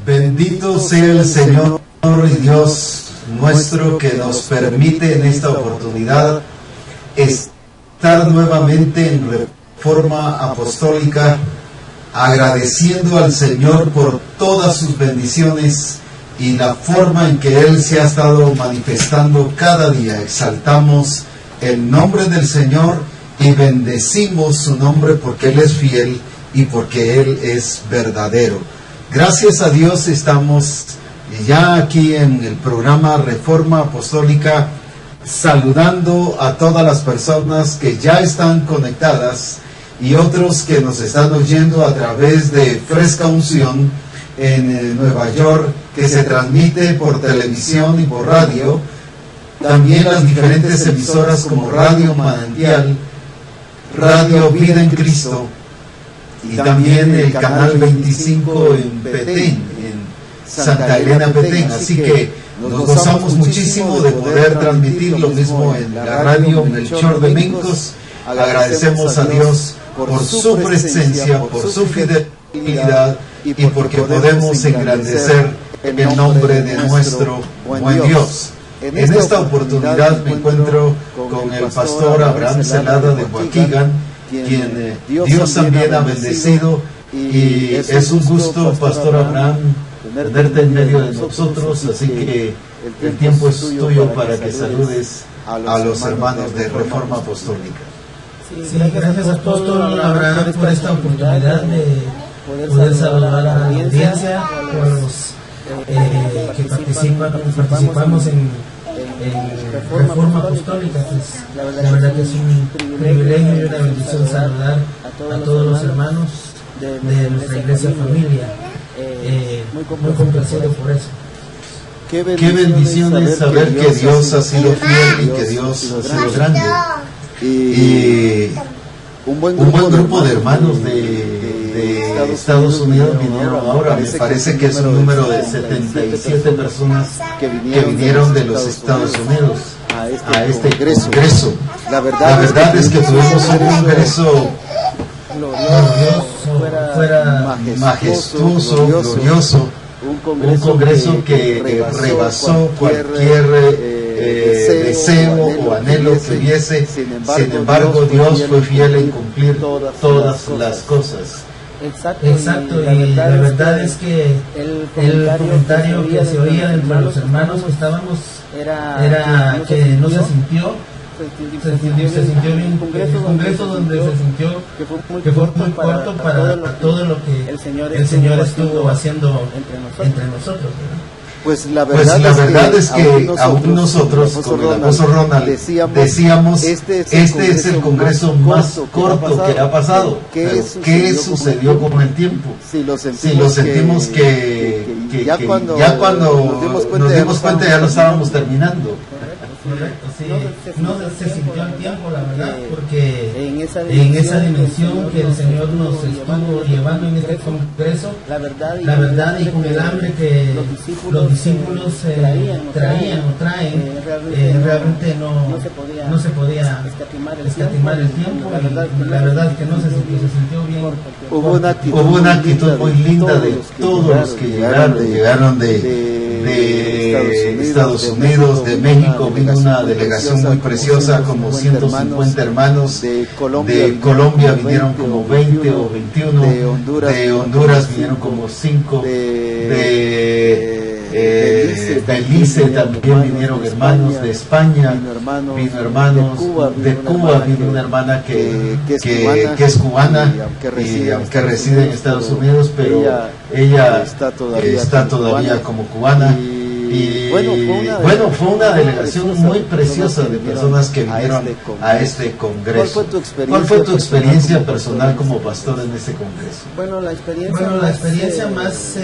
Bendito sea el Señor y Dios nuestro, que nos permite en esta oportunidad estar nuevamente en Reforma Apostólica, agradeciendo al Señor por todas sus bendiciones y la forma en que Él se ha estado manifestando cada día. Exaltamos el nombre del Señor y bendecimos su nombre, porque Él es fiel y porque Él es verdadero. Gracias a Dios estamos ya aquí en el programa Reforma Apostólica, saludando a todas las personas que ya están conectadas y otros que nos están oyendo a través de Fresca Unción en Nueva York, que se transmite por televisión y por radio. También las diferentes emisoras como Radio Manantial, Radio Vida en Cristo, y también el canal 25 en Petén, en Santa Elena, Petén. Así que nos gozamos muchísimo de poder transmitir lo mismo en la radio Melchor de Mencos. Agradecemos a Dios por su presencia, por su fidelidad y porque podemos engrandecer el nombre de nuestro buen Dios. En esta oportunidad me encuentro con el pastor Abraham Celada de Waukegan, quien Dios también ha bendecido, y es un gusto, pastor Abraham, tenerte en medio de nosotros. Así que el tiempo es tuyo para que saludes a los hermanos de Reforma Apostólica. Sí, gracias apóstol Abraham por esta oportunidad de poder saludar a la audiencia, por los que participamos en Reforma Apostólica. Pues, la verdad que es un privilegio y una bendición saludar a todos los hermanos de nuestra iglesia familia. Muy complacido por eso. Qué bendición es saber que Dios ha sido fiel y que Dios ha sido grande. Y un buen grupo de hermanos de Estados Unidos vinieron ahora. Me parece que es un número de 77 personas que vinieron de los Estados Unidos a este congreso. La verdad es que tuvimos un congreso majestuoso, glorioso, un congreso que rebasó cualquier deseo o anhelo que hubiese. Sin embargo, Dios fue fiel en cumplir todas las cosas. Exacto, y la verdad es que el comentario que se oía entre los hermanos que estábamos era que no se sintió bien un congreso donde se sintió que fue muy corto para todo lo que el Señor estuvo haciendo entre nosotros, ¿verdad? Pues la verdad es que aún nosotros con el apóstol Ronald decíamos, este es el congreso más corto que ha pasado. Pero ¿qué sucedió con el tiempo? Si lo sentimos que ya cuando nos dimos cuenta ya lo estábamos terminando. Correcto, sí. No se sintió el tiempo, la verdad, porque en esa dimensión que el Señor nos estuvo llevando en este congreso, la verdad y con el hambre que los discípulos traen, realmente no se podía escatimar el tiempo, y la verdad que no se sintió bien. Hubo una actitud muy linda de todos los que llegaron de Estados Unidos, de México. Vino una delegación muy preciosa, como 150 hermanos. De Colombia vinieron como 20 o 21. De Honduras vinieron como 5. De Belice también vinieron hermanos. De España vino hermanos. De Cuba vino una hermana que es cubana y aunque reside en Estados Unidos, pero ella está todavía como cubana. Y bueno, fue una delegación muy preciosa de personas que vinieron a este congreso. ¿Cuál fue tu experiencia personal como pastor en este congreso? Bueno, la experiencia más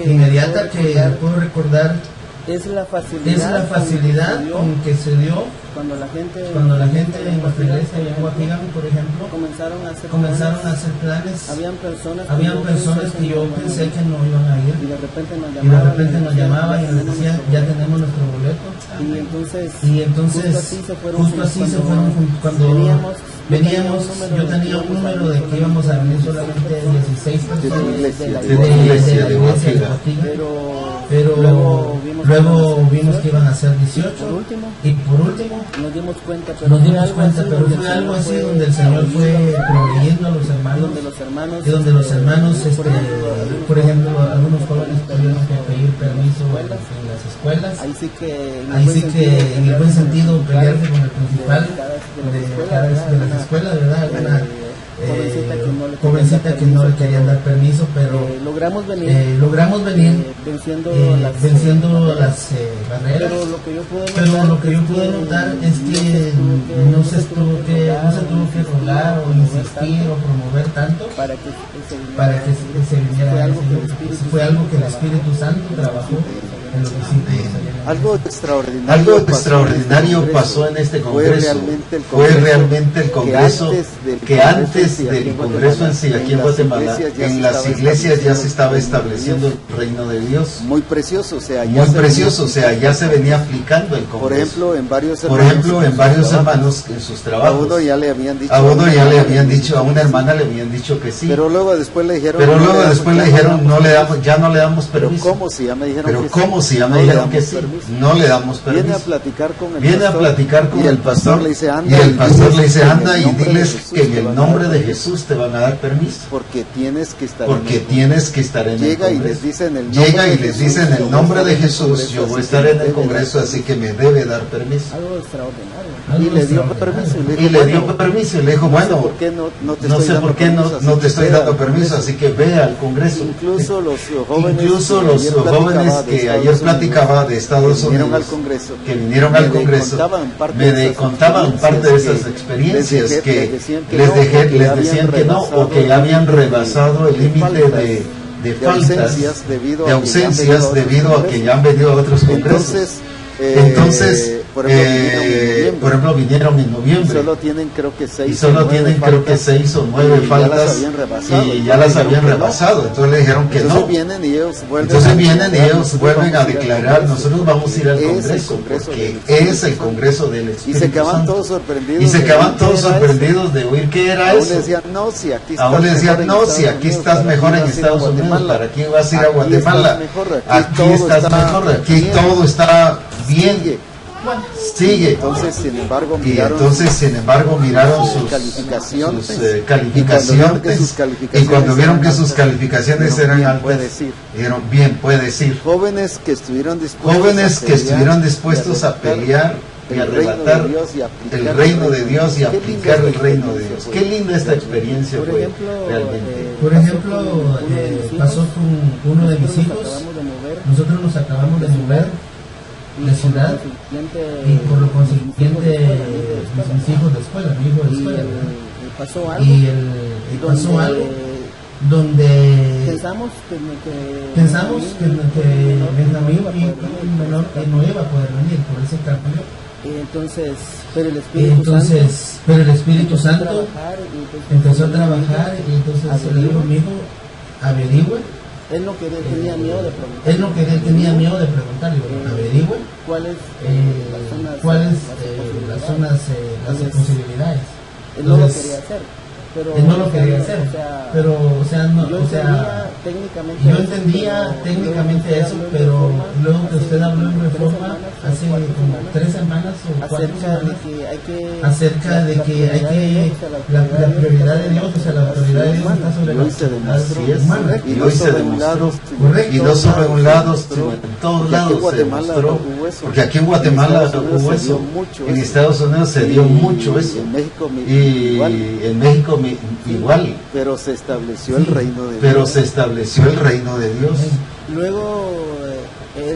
inmediata que puedo recordar es la facilidad con que se dio cuando la gente en nuestra iglesia en Waukegan, por ejemplo, comenzaron a hacer planes. Habían personas que yo pensé que no iban a ir, y de repente nos llamaban y nos decían, ya tenemos nuestro boleto. Y entonces justo así se fueron cuando yo tenía un número de que íbamos a venir solamente 16 personas de la iglesia de Guajiga, pero luego vimos que iban a ser 18 y por último nos dimos cuenta, pero fue algo así donde el Señor fue proveyendo a los hermanos y donde los hermanos, por ejemplo, algunos jóvenes tuvieron que pedir permiso en las escuelas, ahí sí que en el buen sentido pelearse con el principal de las escuelas, ¿verdad? Una jovencita que no le querían dar permiso, pero logramos venir venciendo las barreras, pero lo que yo pude notar es que no se tuvo que rogar o insistir o promover tanto para que se viniera. Fue algo que el Espíritu Santo trabajó en los discípulos. Algo extraordinario pasó en este congreso. Fue realmente el congreso que antes del congreso en sí, aquí en Guatemala, en las iglesias ya se estaba estableciendo el reino de Dios. Muy precioso, o sea, ya se venía aplicando el congreso. Por ejemplo, en varios hermanos en sus trabajos. A uno ya le habían dicho, a una hermana le habían dicho que sí. Pero luego después le dijeron, ya no le damos permiso. Pero ¿cómo si ya me dijeron que sí? No le damos permiso. Viene a platicar con el pastor, y el pastor le dice, anda y diles que en el nombre de Jesús te van a dar permiso. Porque tienes que estar en el Llega congreso. y les dice en el nombre de Jesús, yo voy a estar en el congreso, así que me debe dar permiso. Algo extraordinario. Y le dio permiso. Y le dijo, bueno, no sé por qué no te estoy dando permiso, así que ve al congreso. Incluso los jóvenes que ayer platicaba de Estados Unidos, que vinieron al Congreso, me contaban parte de esas experiencias que les decían que no, o que habían rebasado el límite de faltas, de ausencias debido a que ya han venido a otros congresos. Entonces, por ejemplo, vinieron en noviembre y solo tienen creo que 6 o 9 faltas y ya las habían rebasado. Entonces le dijeron que no. Vienen y ellos vuelven a declarar, nosotros vamos a ir al Congreso, porque es el Congreso del Espíritu Santo. Y se quedaban todos sorprendidos de oír qué era eso. Aún le decían, no, si aquí estás mejor en Estados Unidos, ¿para qué vas a ir a Guatemala? Aquí estás mejor, aquí todo está bien. Sigue. Entonces, sin embargo, miraron sus calificaciones, y cuando vieron que sus calificaciones eran altas, dijeron, bien, puedes ir. Jóvenes que estuvieron dispuestos a pelear y arrebatar el reino de Dios y aplicar el reino de Dios. Qué linda esta experiencia fue realmente. Por ejemplo, pasó con uno de mis hijos. Nosotros nos acabamos de mover de ciudad y por lo consiguiente mis hijos de escuela, mi hijo de escuela, y pasó algo donde pensamos que Benjamín y menor no iba a poder venir por ese cambio. Pero el Espíritu Santo empezó a trabajar y entonces le dijo a mi hijo, averigüe. Él no tenía miedo de preguntar. Averigüe cuáles las zonas, las posibilidades. Él no lo quería hacer. Yo entendía técnicamente eso, pero luego que usted habló en Reforma hace como 3 semanas o 4 semanas acerca de que hay que la prioridad de Dios, o sea, la autoridad de Dios está sobre la autoridad humana. Y lo hice demostrado. Y no solo en un lado, sino en todos lados se demostró. Porque aquí en Guatemala hubo eso. En Estados Unidos se dio mucho eso. Y en México igual. Pero se estableció el reino de Dios. Luego él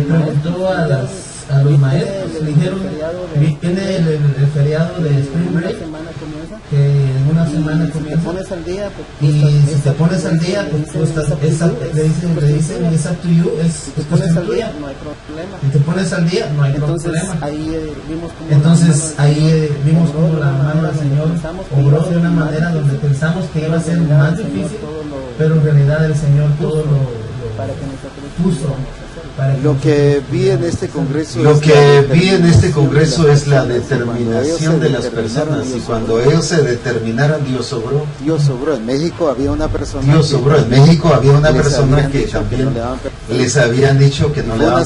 preguntó a los maestros, le dijeron, viene el feriado de Spring Break, que en una semana comienza, y si te pones al día, pues tú estás, le dicen, es up to you, es cuestión tuya. Si te pones al día, no hay problema. Entonces ahí vimos cómo la mano del Señor obró de una manera donde pensamos que iba a ser más difícil, pero en realidad el Señor todo lo puso Lo que vi en este congreso es la determinación de las personas, y cuando ellos se determinaron, Dios obró. Dios obró. En México había una persona que también les habían dicho que no le daban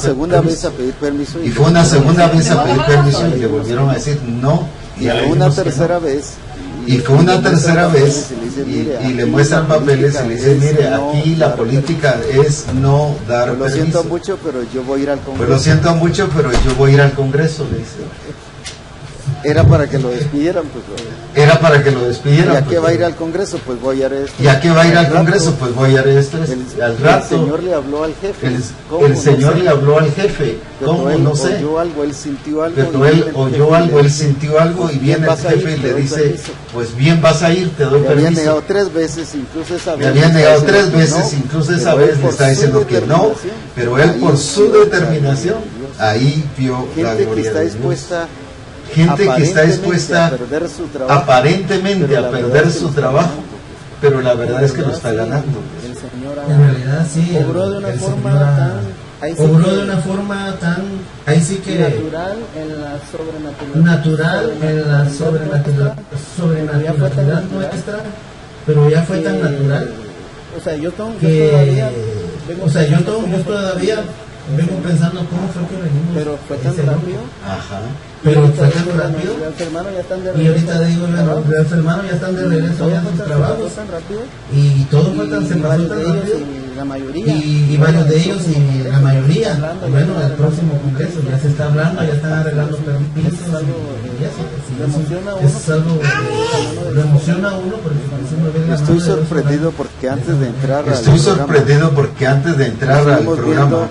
permiso. Y fue una segunda vez a pedir permiso y le volvieron a decir no. Y fue una tercera vez. Y fue una tercera vez y le muestran papeles y le dicen, mire, aquí la política es no dar permiso. Lo siento mucho, pero yo voy a ir al Congreso. Pues lo siento mucho, pero yo voy a ir al Congreso, le dice. Era para que lo despidieran, pues. Era para que lo despidieran. ¿Y a qué va a ir al Congreso? Pues voy a ir a esto. ¿Y a qué va a ir al Congreso? Pues voy a ir a esto. Al rato. El Señor le habló al jefe. El Señor le habló al jefe. ¿Cómo? No sé. Oyó algo, él sintió algo. Pero él oyó algo, él sintió algo, y viene el jefe y le dice, pues bien vas a ir, te doy permiso. Me habían negado 3 veces, incluso esa vez. Me habían negado 3 veces, incluso esa vez le está diciendo que no, pero él por su determinación, ahí vio la gloria de Dios. Gente que está dispuesta aparentemente a perder su trabajo, pero la verdad es que lo está ganando. En realidad sí. Obró de una forma tan, ahí sí que natural en la sobrenaturalidad nuestra, pero ya fue tan natural. O sea, yo todavía vengo pensando cómo fue que venimos. Pero fue tan rápido. Ajá. Pero fue tan rápido. Y ahorita digo, los hermanos ya están de regreso a sus trabajos. Y todo fue tan, se pasó tan rápido. Y varios de ellos y la mayoría. Bueno, el próximo congreso ya se está hablando, ya están arreglando permisos. Es algo que lo emociona a uno porque estoy sorprendido porque antes de entrar al programa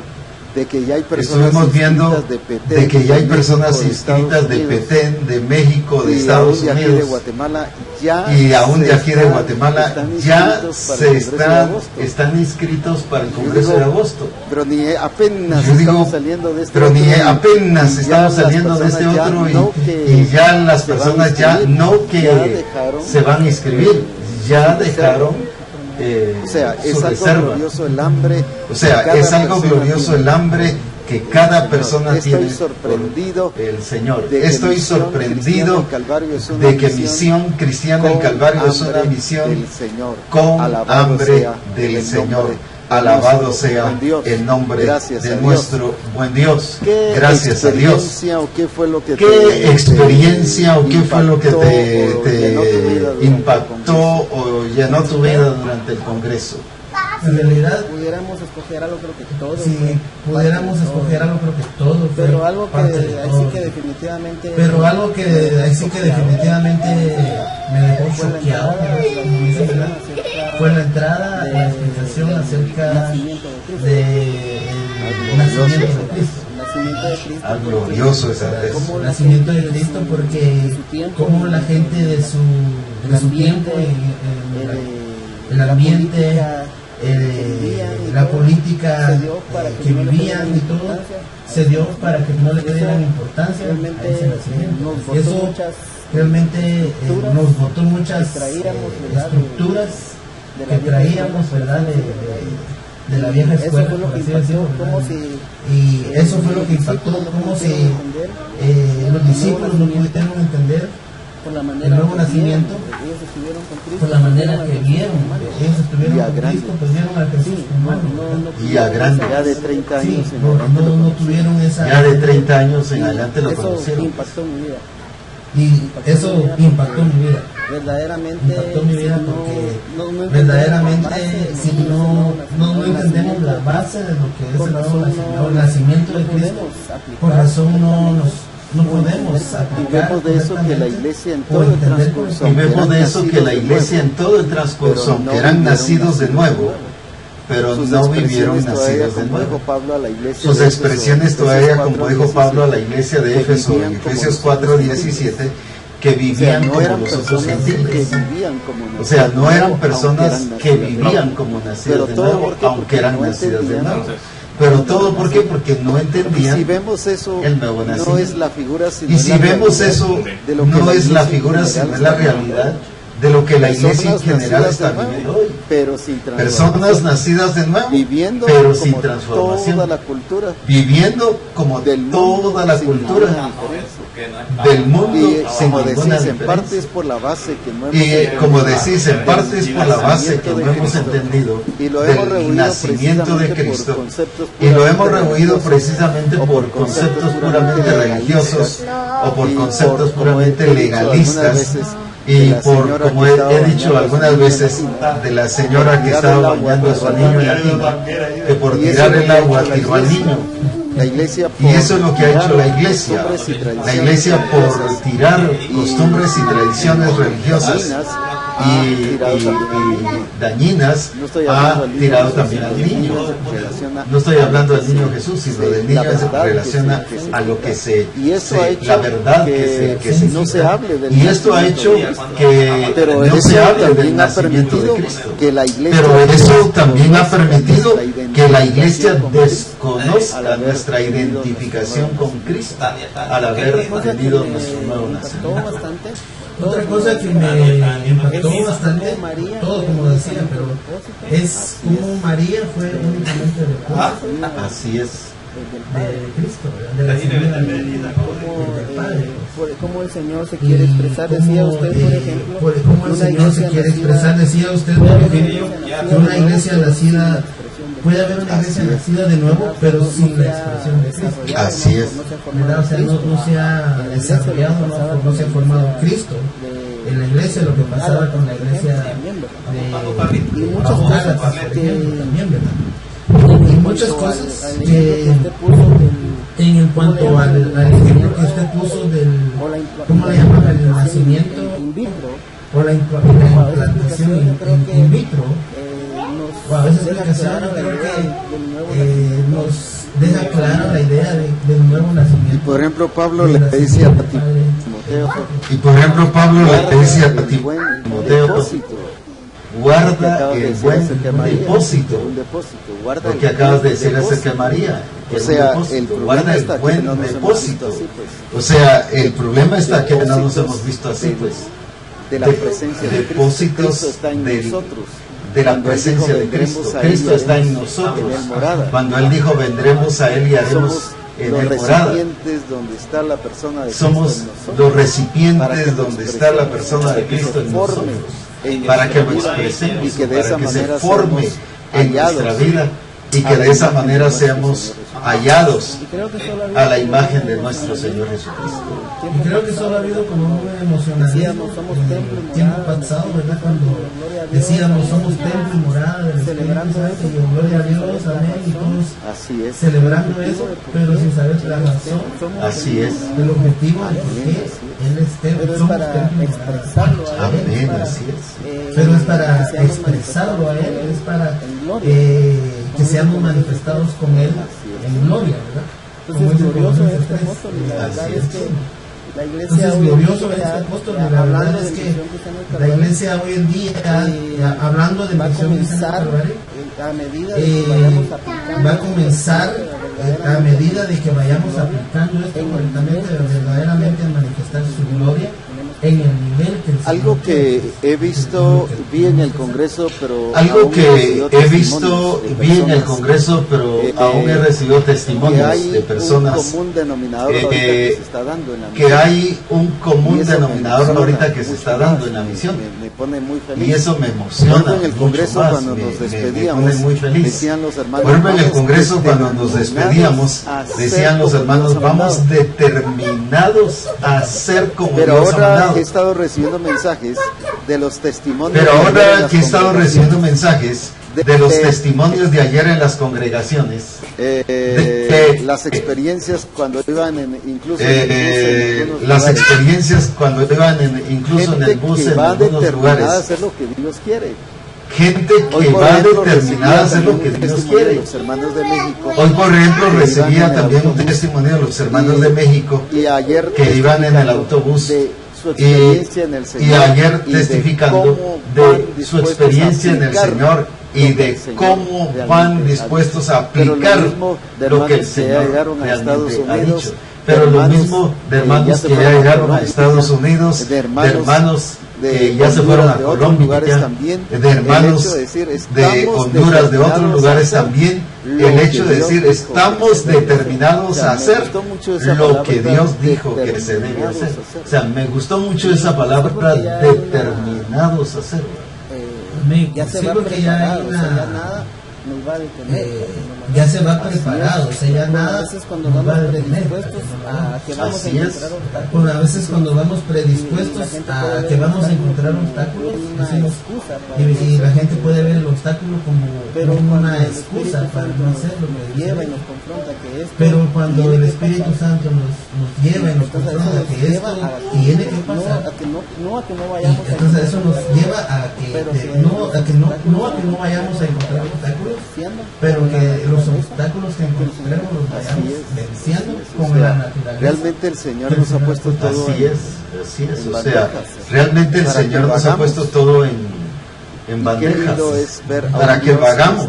de que ya hay personas inscritas de Petén, de Petén, de México, de Estados Unidos, de Guatemala, y aún de aquí de Guatemala ya están inscritos para el Congreso de agosto. Pero ni apenas estamos saliendo de este otro, y ya las personas ya no que se van a inscribir, ya dejaron. O sea, es algo glorioso el hambre. Que cada persona tiene sorprendido por el Señor. Estoy sorprendido de que Misión Cristiana del Calvario es una misión con hambre del Señor. Alabado sea el nombre de nuestro buen Dios. Gracias a Dios. ¿Qué experiencia o qué fue lo que te impactó o llenó tu vida durante el Congreso? En realidad, pudiéramos escoger algo, creo que todo. Si pudiéramos escoger algo, creo que todo. Pero algo que así que definitivamente. Pero algo que así que definitivamente me dejó choqueado. Fue la entrada, la explicación acerca del nacimiento de Cristo. Glorioso es el nacimiento de Cristo, porque como la gente de su tiempo, el ambiente, la política que vivían y todo, se dio para que no le dieran importancia a ese nacimiento. Eso realmente nos botó muchas estructuras que traíamos, ¿verdad?, de la vieja escuela, por así decirlo, y eso fue lo que impactó, como si los discípulos no pudieron entender el nuevo nacimiento, por la manera que vieron, ellos estuvieron con Cristo, pues vieron a Jesús humano, y a grande, ya de 30 años, no tuvieron esa, ya de 30 años en adelante lo conocieron. Impactó mi vida. Y eso impactó mi vida. Verdaderamente impactó mi vida porque verdaderamente si no entendemos la base de lo que es el nacimiento de Cristo, por razón no podemos aplicar. Vemos de eso que la iglesia en todo el transcurso, y vemos de eso que la iglesia en todo el transcurso, aunque eran nacidos de nuevo, pero no vivieron nacidos de nuevo. Sus expresiones todavía, como dijo Pablo a la iglesia de Éfeso en Efesios 4:17, que vivían como los otros gentiles. O sea, no eran personas que vivían como nacidos de nuevo, aunque eran nacidas de nuevo. Pero todo, ¿por qué? Porque no entendían el nuevo nacimiento. Y si vemos eso, no es la figura, sino es la realidad. de lo que la iglesia en Personas general nacidas está de nuevo, viviendo hoy. pero sin Personas transformación, nacidas de nuevo, viviendo pero como sin transformación. toda la cultura Viviendo como del mundo toda la sin cultura ninguna diferencia. del mundo Y sin como ninguna decís, en parte diferencia. es por la base que no hemos Y como entendido decís, en parte es por la base que no del hemos nacimiento de entendido y lo hemos del rehuido nacimiento de precisamente por Cristo. conceptos Y lo hemos puramente rehuido religiosos, precisamente o por conceptos puramente religiosos o por conceptos puramente legalistas. Y por, como he dicho algunas veces, de la señora que estaba bañando a su niño en la tina, que por tirar el agua tiró al niño. La iglesia Y eso es lo que ha hecho la iglesia. costumbres y tradiciones La iglesia, por tirar costumbres y tradiciones religiosas y dañinas, No estoy ha hablando del niño tirado Jesús, también al sino niño. en relación a- No estoy hablando del niño Jesús, sino del niño la en verdad relación que se a lo que se, y eso ha hecho la verdad que se no se hable del y esto ha hecho que pero no eso se hable del también ha nacimiento de permitido Cristo. que la iglesia Pero eso también ha permitido nuestra que la iglesia identificación con Cristo, desconozca al haber nuestra tenido identificación nuestro con Cristo al haber Otra cosa tenido que nuestro me nuevo impactó nacimiento. bastante. Otra cosa que me impactó bastante, todo como decía, pero es como María fue únicamente depósito Así es. de Cristo, ¿verdad? De la señora del Padre. Cómo el Señor se quiere expresar, decía usted, por ejemplo, cómo el una Señor se iglesia quiere nacida- expresar, decía usted, por ejemplo, que una iglesia nacida, puede haber una iglesia nacida de nuevo, pero sin la expresión de Cristo. Así es. ¿Verdad? O sea, no se ha desarrollado, no se ha formado Cristo. En la iglesia, lo que pasaba con la iglesia de y muchas bajo cosas Gálatas, por que- ejemplo, también, ¿verdad? Y muchas cosas que en cuanto al ejemplo que usted puso del, ¿cómo le llaman? El nacimiento in vitro, o la implantación in vitro, nos esa deja explicación clara yo la creo idea que del nuevo nacimiento. nos deja clara la idea del nuevo nacimiento. y por ejemplo Pablo le dice a Timoteo Y por ejemplo, Pablo le dice a el buen Timoteo, depósito que guarda acabas de el decir buen acerca de María, depósito. un depósito, guarda Lo que el acabas de buen decir acerca de depósito. María, que O es un sea, depósito. el problema Guarda el está que buen no nos hemos depósito. visto así, pues. O sea, el problema está que no nos hemos visto así, pues. De la presencia de Cristo. Depósitos Cristo está en del- nosotros. de la Cuando Él presencia dijo, de "Vendremos Cristo. a Él y Cristo está en haremos nosotros. en Él morada". Cuando Él dijo, vendremos a Él y haremos Somos en los Él morada. recipientes donde está la persona de Cristo Somos en nosotros. los Para que recipientes nos donde está la persona de que se Cristo en forme nosotros. en Para que lo nuestra vida expresemos, y que de para esa que se manera forme seamos en hallados nuestra vida y que a la de esa imagen de manera nuestro seamos Señor Jesucristo. hallados Y creo que solo ha a la habido imagen como de un nuestro Señor Jesucristo. Y creo que solo ha habido como un emocionalismo Decíamos, somos templo y el tiempo morada, pasado, ¿verdad? Cuando gloria a Dios, decíamos, somos templo y morada del Espíritu celebrando Santo, eso, y gloria a Dios, amén, y todos Así es. celebrando eso, pero sin saber la razón, Así es. el objetivo de por qué Él es templo, pero es somos para templo y morada. expresarlo a Él, Amén, para, así es. Pero es para que seamos expresarlo a Él, es para en gloria. que seamos manifestados con Él en gloria, ¿verdad? Como Entonces, dice glorioso Colosenses este 3. apóstol, y la verdad Así es es. que la iglesia Entonces, hoy en glorioso día, es este apóstol, y la verdad hablando es de que misión cristiana del la Calvario, iglesia hoy en día, hablando de va a misión cristiana comenzar del Calvario, a medida de que vayamos aplicando va a comenzar a medida de que vayamos aplicando esto correctamente, verdaderamente a manifestar su gloria en el nivel que el Señor Algo que quiere. vi en el Congreso, pero Algo aún no que recibido he visto, testimonios de vi en el personas, Congreso, pero aún he recibido que testimonios hay de personas un común denominador ahorita que se está dando en la que misión. hay un Y común eso me denominador emociona ahorita que se mucho está más, dando en la misión. me pone muy feliz. Y eso me emociona. Por ejemplo, en el mucho Congreso más, cuando me nos pone despedíamos, muy feliz. decían los hermanos, Por ejemplo, en el vamos Congreso cuando nos despedíamos, determinados a decían ser los como hermanos, Dios ha vamos mandado. determinados a ser como Pero Dios ha ahora mandado. he estado recibiendo mensajes de los testimonios. Pero de ayer en ahora las que he estado congregaciones, recibiendo mensajes de los testimonios de ayer en las congregaciones, las experiencias cuando iban incluso en algunos las lugares. experiencias cuando iban incluso en el Gente bus que en va algunos determinada a lugares, hacer lo que Dios quiere. gente Hoy, que por va ejemplo, determinada a hacer lo que recibía Dios también un testimonio de quiere. los hermanos de México. Hoy, por ejemplo, que recibía iban en el también un autobús. testimonio de los hermanos de México Y ayer que iban en el autobús de su experiencia en el Señor y ayer y de testificando cómo van de su dispuestos experiencia a en el aplicar Señor y lo que de el Señor cómo realmente van ha dispuestos a Pero lo aplicar mismo de lo que el hermanos que Señor llegaron a Estados realmente ha Unidos, dicho. Pero lo hermanos mismo de que hermanos ya se que ya fueron a llegaron a Colombia, Estados Unidos, de hermanos que ya se fueron a Colombia, de hermanos de Honduras, de otros lugares también, el hecho de decir estamos determinados a hacer lo que Dios dijo que se debe hacer. O sea, me gustó mucho esa palabra, determinados a hacer. Ya se va preparado, o sea, ya nada nos va a detener. Ya se va preparado, o sea, ya nada a veces cuando vamos predispuestos a que vamos a encontrar obstáculos. Bueno, a veces cuando vamos predispuestos a que vamos a encontrar obstáculos, y la gente puede ver el obstáculo como una excusa para no hacer lo que lleva y nos confronta que esto. Pero cuando el Espíritu Santo nos lleva y nos confronta que esto tiene que pasar, a que no vayamos a entonces eso nos lleva a que no vayamos a encontrar obstáculos, pero que los obstáculos que encontremos los vayamos venciendo con la naturaleza. Realmente el Señor nos ha puesto todo así es, o sea, realmente el Señor nos ha puesto todo en bandejas para que vagamos.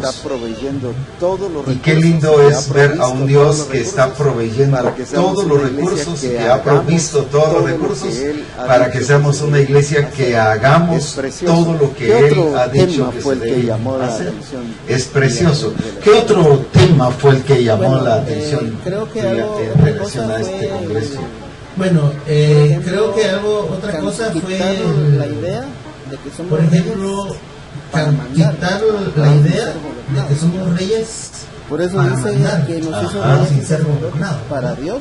Y qué lindo es ver a un Dios que está proveyendo todos los recursos, que ha provisto todos los recursos para que seamos una iglesia que hagamos todo lo que Él ha dicho que se debe hacer. Es precioso. ¿Qué otro tema fue el que llamó la atención en relación a este congreso? Bueno, creo que otra cosa fue la idea de que somos, por ejemplo, quitar la idea de que somos reyes. Por eso dice que nos hizo reyes sin ser gobernados para Dios.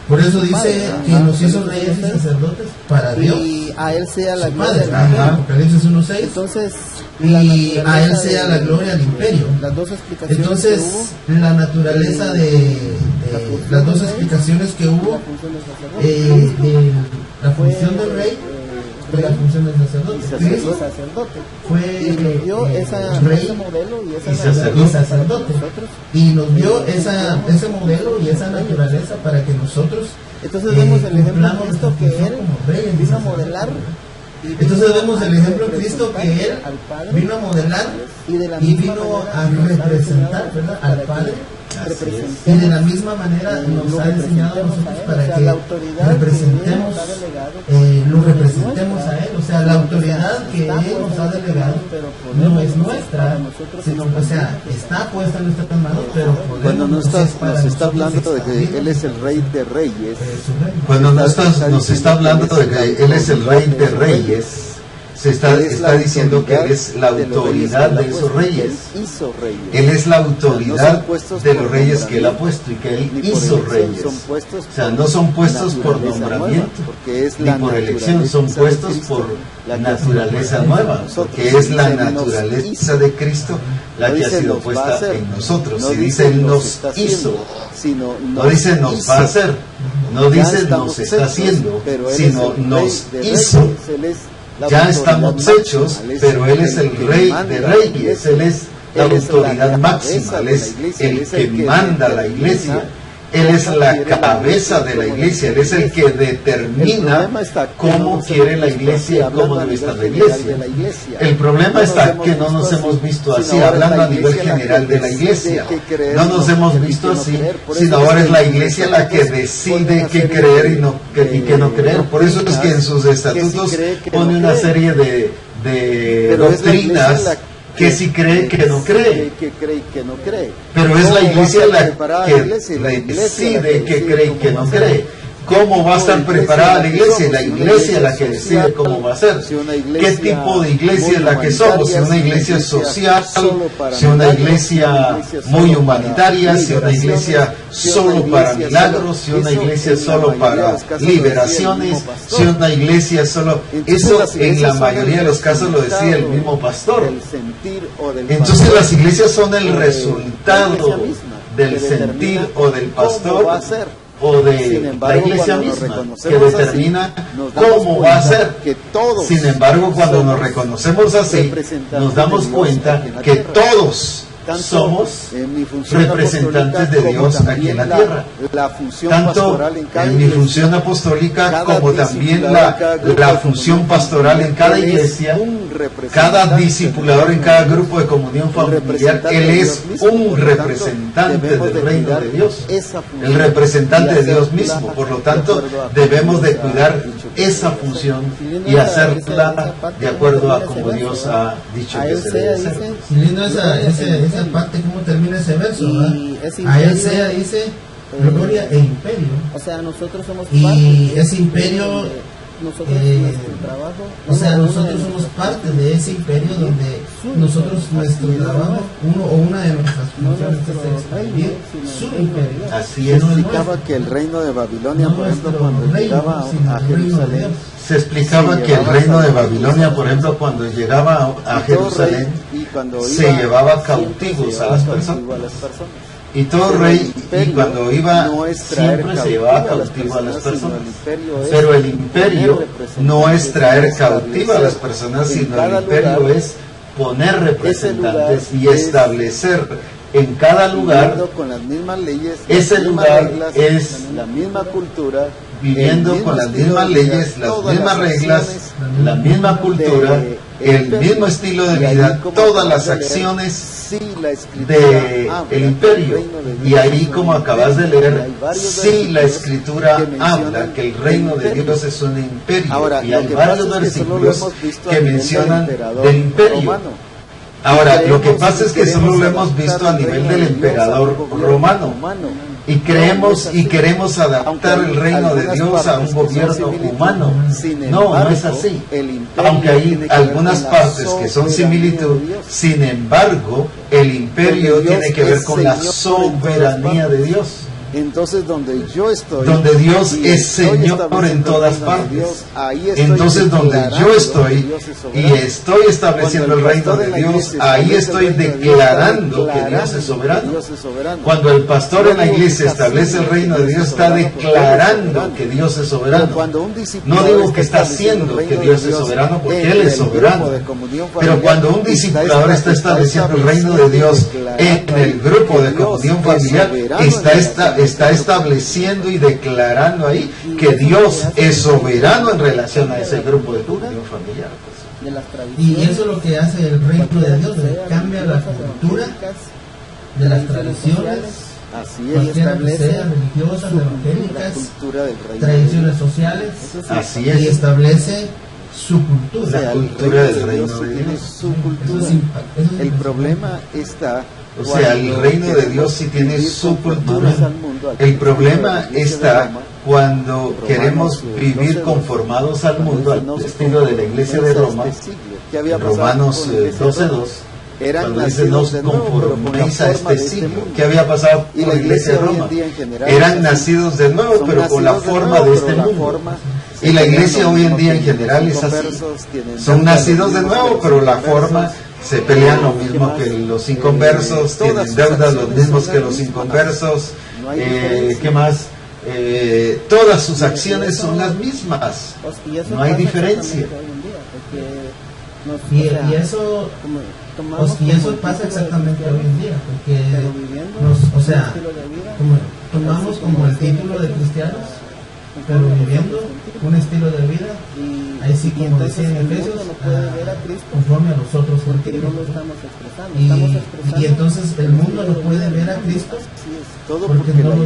Por eso dice que nos hizo reyes y sacerdotes para Dios. Y a Él sea la gloria del imperio. Apocalipsis 1:6. Entonces, y a Él sea la gloria del imperio. Las dos explicaciones. Entonces, la naturaleza las dos explicaciones que hubo, la función del rey y la función del sacerdote. Y nos dio ese modelo y esa sacerdote. Y nos dio ese modelo y esa naturaleza para que nosotros entonces vemos el ejemplo de Cristo que Él vino a modelar. Entonces vemos el ejemplo de Cristo que Él vino a modelar y vino a representar, ¿verdad?, al Padre. Y de la misma manera nos ha enseñado a nosotros para que lo representemos a Él. O sea, la autoridad que Él nos ha delegado no es nuestra, sino, o sea, está puesta en nuestras manos, pero cuando nos está hablando de que Él es el Rey de Reyes, cuando nos está hablando de que Él es el Rey de Reyes, se está diciendo que Él es la autoridad de esos reyes. Él es la autoridad de los reyes que Él ha puesto y que Él hizo reyes. O sea, no son puestos por nombramiento ni por elección, son puestos por naturaleza nueva, porque es la naturaleza de Cristo la que ha sido puesta en nosotros. Si dice Él nos hizo, no dice nos va a hacer, no dice nos está haciendo, sino nos hizo. Ya estamos hechos, pero Él es el Rey de Reyes, Él es la autoridad máxima, Él es el que manda la iglesia, Él es la cabeza de la iglesia, Él es el que determina cómo quiere la iglesia y cómo debe estar la iglesia. El problema está que no nos hemos visto así, hablando a nivel general de la iglesia. No nos hemos visto así, sino ahora es la iglesia la que decide qué creer y qué no creer. Por eso es que en sus estatutos pone una serie de doctrinas que si cree, que no cree. Pero es la iglesia la que decide que cree y que no cree. ¿Cómo va a estar preparada la iglesia? La iglesia es la que decide cómo va a ser. ¿Qué tipo de iglesia es la que somos? Si una iglesia social, si una iglesia muy humanitaria, si una iglesia solo para milagros, si una iglesia solo para liberaciones, si una iglesia solo... Eso en la mayoría de los casos lo decide el mismo pastor. Entonces las iglesias son el resultado del sentir o del pastor o de la iglesia misma, que determina cómo va a ser. Sin embargo, cuando nos reconocemos así, nos damos cuenta que todos somos representantes de Dios aquí en la tierra, tanto en mi función apostólica como también la función pastoral en cada iglesia, cada discipulador en cada grupo de comunión familiar. Él es un representante del reino de Dios, el representante de Dios mismo. Por lo tanto, debemos de cuidar esa función y hacerla de acuerdo a como Dios ha dicho que se debe hacer. Y lindo esa parte, cómo termina ese verso, ¿verdad? A él sea, dice, gloria e imperio. O sea, nosotros somos y ese imperio, nuestro trabajo, o sea, nosotros somos parte de ese imperio donde nosotros, nuestro trabajo, una de nuestras funciones es expandir su imperio. Así es. Se explicaba que el reino de Babilonia, por ejemplo, cuando llegaba a Jerusalén, se explicaba que el reino de Babilonia, por ejemplo, cuando llegaba a Jerusalén, se llevaba cautivos a las personas. Y todo rey, y cuando iba, siempre se llevaba cautivo a las personas. Pero el imperio no es traer cautivo a las personas, sino el imperio es poner representantes y establecer en cada lugar, con las mismas leyes, ese lugar es la misma cultura, viviendo con las mismas leyes, las mismas reglas, la misma cultura, el mismo estilo de vida, todas las acciones del imperio. Y ahí, como acabas de leer, sí la escritura habla que el reino de Dios es un imperio. Y hay varios versículos que mencionan del imperio. Ahora, lo que pasa es que solo lo hemos visto a nivel del emperador romano. Y creemos y queremos adaptar el reino de Dios a un gobierno humano. No, no es así. Aunque hay algunas partes que son similitud, sin embargo, el imperio tiene que ver con la soberanía de Dios. Entonces, donde yo estoy, donde Dios es Señor en todas partes, entonces donde yo estoy y estoy estableciendo el reino de Dios, ahí estoy declarando que Dios es soberano. Cuando el pastor en la iglesia establece el reino de Dios, está declarando que Dios es soberano. No digo que está haciendo que Dios es soberano, porque Él es soberano, pero cuando un discipulador está estableciendo el reino de Dios en el grupo de comunión familiar, está estableciendo y declarando ahí que Dios es soberano en relación a ese grupo de comunión familiar. Y eso es lo que hace el reino de Dios, cambia la cultura de las tradiciones, cualquiera que sean religiosas, evangélicas, tradiciones sociales, así y es, establece su cultura. la cultura del reino de Dios. El problema está, o sea, el reino de Dios sí tiene su cultura. El problema está cuando queremos vivir conformados al mundo, al estilo de la iglesia de Roma, Romanos 12:2, cuando dice no os conforméis a este siglo. ¿Qué había pasado con la iglesia de Roma? Eran nacidos de nuevo, pero con la forma de este mundo. Y la iglesia hoy en día en general es así. Son nacidos de nuevo, pero la forma, se pelean lo mismo que los inconversos, tienen deudas los mismos que los inconversos. ¿Qué más? Todas sus acciones son las mismas. No hay diferencia. Y eso pasa exactamente hoy en día, porque tomamos como el título de cristianos, pero viviendo un estilo de vida, ahí sí, como decía en Efesios, conforme a los otros gentiles. Y entonces el mundo no puede ver a Cristo porque no lo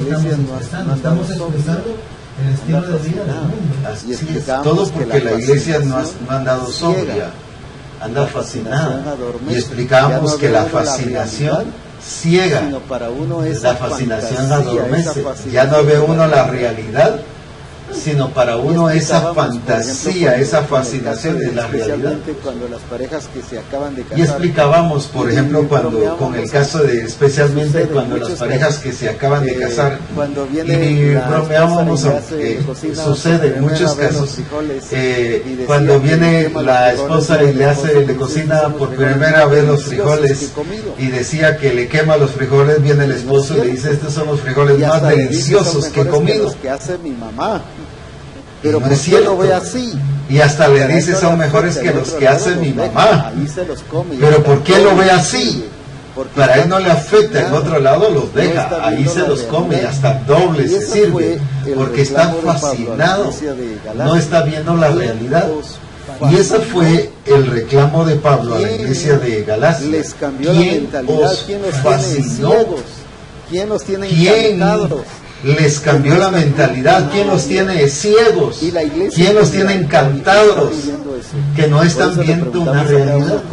estamos expresando el estilo de vida del mundo. Así es, todo porque la iglesia no ha andado sobria, anda fascinada. Y explicábamos que la fascinación ciega, la fascinación adormece. Ya no ve uno la realidad, sino para uno esa fantasía, esa fascinación es la realidad. Y explicábamos, por ejemplo, cuando con el caso de, especialmente cuando las parejas que se acaban de casar, y bromeábamos, aunque sucede en muchos casos, cuando viene la esposa y le cocina por primera vez los frijoles y decía que le quema los frijoles, viene el esposo y le dice: estos son los frijoles más deliciosos que he comido. Pero no es cierto. Lo ve así. Y hasta le dice: son mejores que los que hace mi mamá. Pero ¿por qué lo ve así? Para él no le afecta, en otro lado los deja, ahí se los come y hasta doble se sirve, porque está fascinado, no está viendo la realidad. Y ese fue el reclamo de Pablo a la iglesia de Galacia. Les cambió la mentalidad. ¿Quién los fascinó? ¿Quién los tiene encantados? les cambió la mentalidad. ¿Quién los tiene ciegos? ¿Quién los tiene encantados? Que no están viendo una realidad.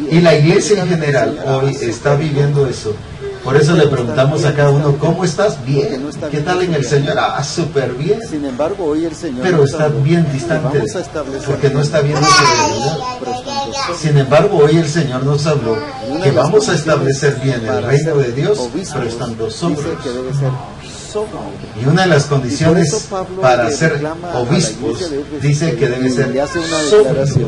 Y la iglesia en general hoy está viviendo eso. Por eso le preguntamos a cada uno, ¿cómo estás? Bien. ¿Qué tal en el Señor? Súper bien. Sin embargo, hoy el Señor pero está bien distante, porque no está viendo su realidad. Sin embargo, hoy el Señor nos habló que vamos a establecer bien el reino de Dios, pero estando sobrios. Y una de las condiciones para ser obispos dice que debe ser sobrio.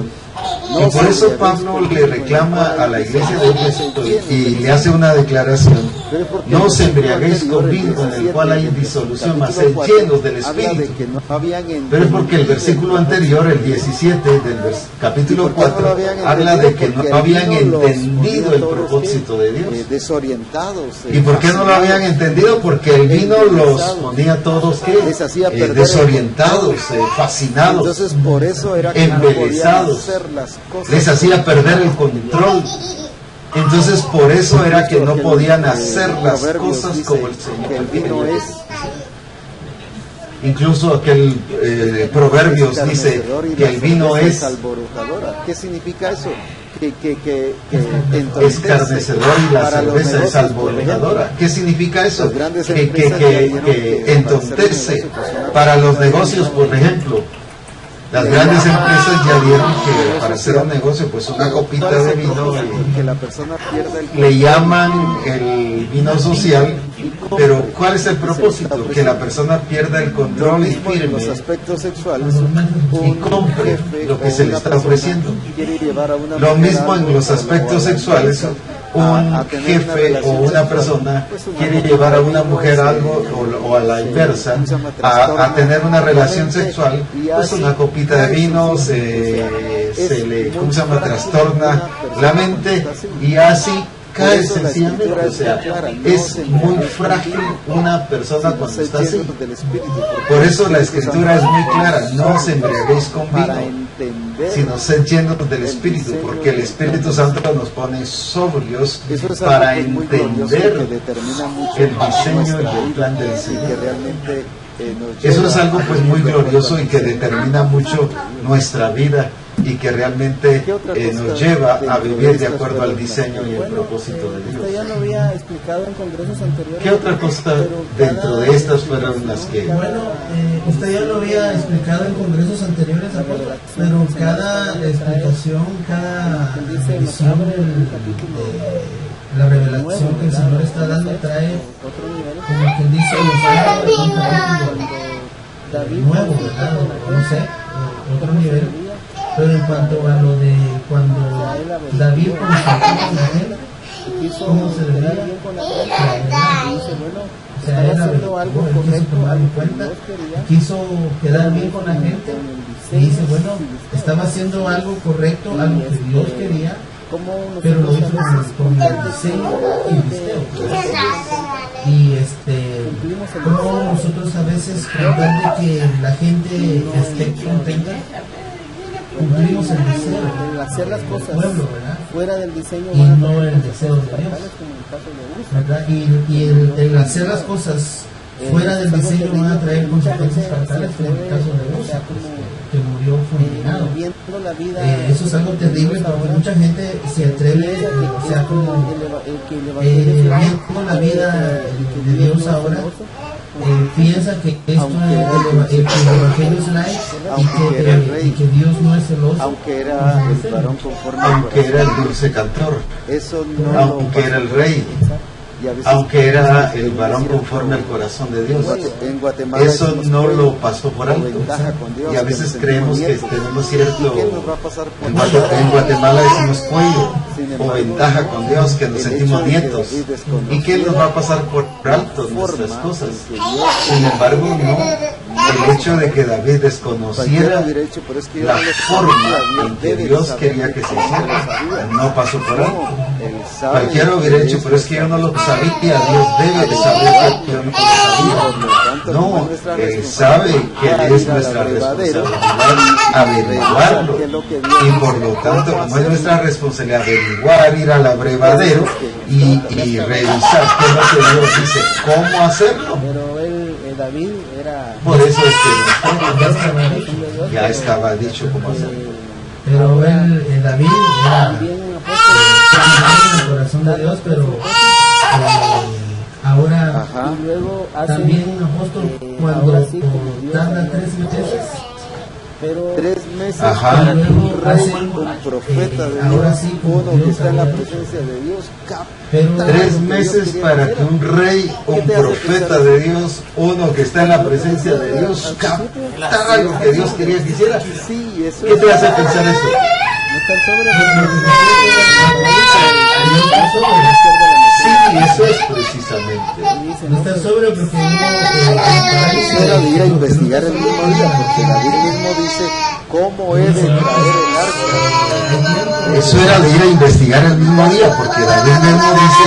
Y por eso Pablo le reclama a la iglesia de Éfeso y le hace una declaración: no os embriaguéis con vino en el cual hay disolución, mas sed llenos del Espíritu. Pero es porque el versículo anterior, el 17 del capítulo 4, habla de que no habían entendido el propósito de Dios. ¿Y por qué no lo habían entendido? Porque el vino los ponía todos desorientados, fascinados, entonces por eso era que embelesados, les hacía perder el control. Entonces por eso era que no podían hacer las cosas como el Señor quería. Incluso aquel Proverbios dice que el vino es ¿Qué significa eso? Escarnecedor y la cerveza es alborotadora. ¿Qué significa eso? Que entontece. Para los negocios, por ejemplo, las grandes empresas ya vieron que para hacer un negocio, pues una copita de vino le llaman el vino social, pero ¿cuál es el propósito? Que la persona pierda el control y firme y compre lo que se le está ofreciendo. Lo mismo en los aspectos sexuales. Un jefe o una persona quiere llevar a una mujer algo o a la inversa a tener una relación sexual, pues una copita de vino se le trastorna la mente y así cae sencillamente. O sea, es muy frágil una persona cuando está así. Por eso la Escritura es muy clara: no os embriaguéis con vino, sino sed llenos del Espíritu, porque el Espíritu Santo nos pone sobrios para entender el diseño y el plan del Señor. Eso es algo pues muy glorioso y que determina mucho nuestra vida y que realmente nos lleva a vivir de acuerdo al diseño y el propósito de Dios. Usted ya lo había explicado en congresos anteriores. ¿Qué otra cosa dentro de estas fueron las que...? Bueno, usted ya lo había explicado en congresos anteriores, pero cada explicación, cada visión, la revelación que el Señor está dando trae, como quien dice, un capítulo nuevo, ¿verdad? No sé, otro nivel. Pero en cuanto a lo de cuando David consultó con la gente, ¿cómo se debía? O sea, él quiso tomar en cuenta, quiso quedar bien con la gente y dice, bueno, estaba haciendo algo correcto, algo que Dios quería, pero lo hizo con el diseño y el visteo. Y como nosotros a veces, con tal de que la gente esté contenta, cumplimos el deseo de hacer las cosas pueblo, ¿verdad? Fuera del diseño y no el deseo de Dios, ¿verdad? Y el hacer las cosas fuera del diseño van a traer consecuencias fatales, como en el caso de Usa, que murió fulminado. Eso es algo terrible porque mucha gente se atreve, o sea, como viendo la vida de Dios ahora, piensa que esto es el evangelio es light y que Dios no es celoso, aunque era el varón conforme, aunque era el dulce cantor, eso no, aunque era el rey, aunque era el varón conforme al corazón de Dios. Eso no lo pasó por alto. Y a veces creemos que tenemos cierto, en Guatemala decimos cuello o ventaja con Dios, que nos sentimos nietos. ¿Y qué nos va a pasar por alto nuestras cosas? Sin embargo, no. El hecho de que David desconociera la forma en que Dios quería que se hiciera no pasó por alto. Cualquiera hubiera hecho, pero es que yo no lo sabía. Dios debe de saber que yo no lo sabía. No, Él sabe que es nuestra responsabilidad averiguarlo. Y por lo tanto, como es nuestra responsabilidad averiguar, ir al abrevadero y revisar qué es lo que Dios dice, cómo hacerlo. David era... Por eso es que ya estaba dicho cómo hacerlo. Pero el David era También un apóstol. en el corazón de Dios, pero ahora Ajá. Y luego hace... también un apóstol cuando ahora sí, como Dios tarda había 3 meses. Pero 3 meses Ajá. para que un Luego rey, hace- un profeta de ahora Dios, sí, como uno que Dios está en la había presencia de Dios, Pero 3 meses para que un rey, un profeta de Dios, uno que está en la presencia de Dios, captara lo que Dios quería que hiciera. Sí, eso ¿Qué es. te hace pensar eso? no estar sobre Sí, eso es precisamente. no está sobrio porque Eso era de ir a investigar el mismo día, porque David mismo dice cómo he de traer el arca. Eso era de ir a investigar el mismo día, porque David mismo dice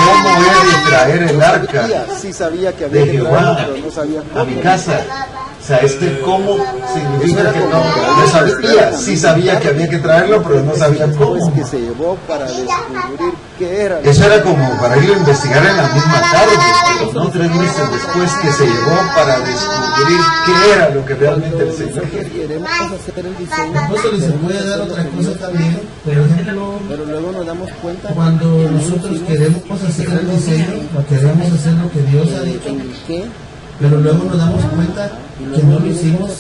cómo he de traer el arca Sí sabía que había de que Jehová traerlo, pero no sabía a mi cómo. casa. O sea, cómo significa que no sabía, sí sabía que había que traerlo, pero no sabía Pues cómo. que se llevó para descubrir qué era. Eso era como para ir a investigar en la misma tarde, pero no 3 meses después que se llevó para descubrir qué era lo que realmente el Señor quería. queremos hacer el diseño, apóstol, se puede dar otra cosa también. Por ejemplo, pero luego nos damos cuenta cuando nosotros queremos hacer el diseño o queremos hacer lo que Dios ha dicho, en qué, pero luego nos damos cuenta que no lo hicimos,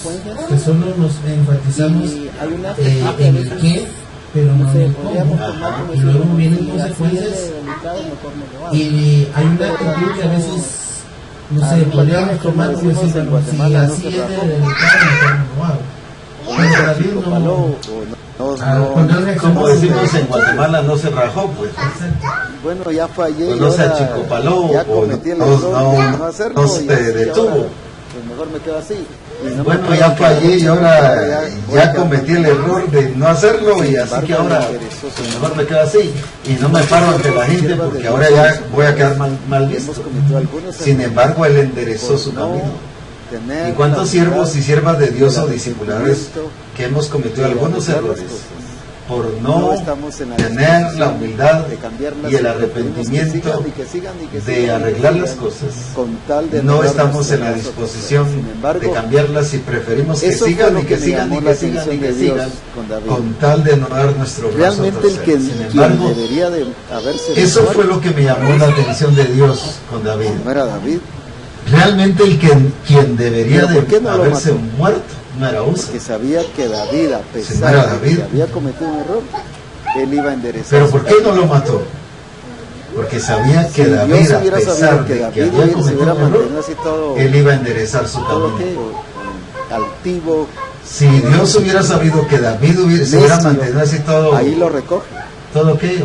que solo nos enfatizamos y hay una en el qué, pero no en el podríamos cómo. tomar como Y luego vienen si así consecuencias es de delicado, mejor no lo hago. y hay una actitud que a veces, no sé, podríamos tomar como decir, bueno, si así es de delicado, mejor no lo hago. Pero David no... Cuando él Como reaccionó, decimos en Guatemala, no se rajó, pues. exacto. Bueno, ya fallé. Pues y no se ahora achicopaló, ya o cometí el no- error no- de no hacerlo. no se y así detuvo. ahora, pues mejor me quedo así. Y no me Bueno, puedo ya quedar fallé y mucho ahora tiempo, ya cometí el error de no hacerlo y así que ahora mejor me quedo así y no me paro ante la gente porque ahora ya voy a quedar mal visto. Hemos cometido algunos Sin errores embargo, él enderezó por su no camino. tener ¿Y cuántos la siervos y humildad siervas de Dios y o el discipuladores arrepentimiento que hemos cometido de algunos arreglar las errores cosas? por No no estamos en la tener disposición la humildad de cambiarlas y el y arrepentimiento que sigan y que de sigan, arreglar y que las sigan, cosas? con tal de No dar estamos nuestro en la brazo a disposición torcer. Sin embargo, de cambiarlas y preferimos que eso fue sigan lo y que que me sigan llamó y la que sigan y atención que de Dios sigan con David. con tal de no dar nuestro brazo a realmente el torcer. Sin quien embargo, debería de haberse eso muerto fue lo que me llamó la atención de Dios con David. no era David, Realmente quien debería ¿Pero por qué de no lo haberse mató? muerto no era Usa. porque sabía que David, a Si no pesar era de David. que había cometido un error, él iba a enderezar. Pero su ¿por qué camino. no lo mató? Porque sabía que Si David, Dios a hubiera pesar sabido de que que David había se cometido hubiera un mantenido error, así todo, él iba a enderezar su todo camino. altivo, Si Dios hubiera sabido que David se hubiera necio, mantenido así todo, ahí lo recoge. todo qué,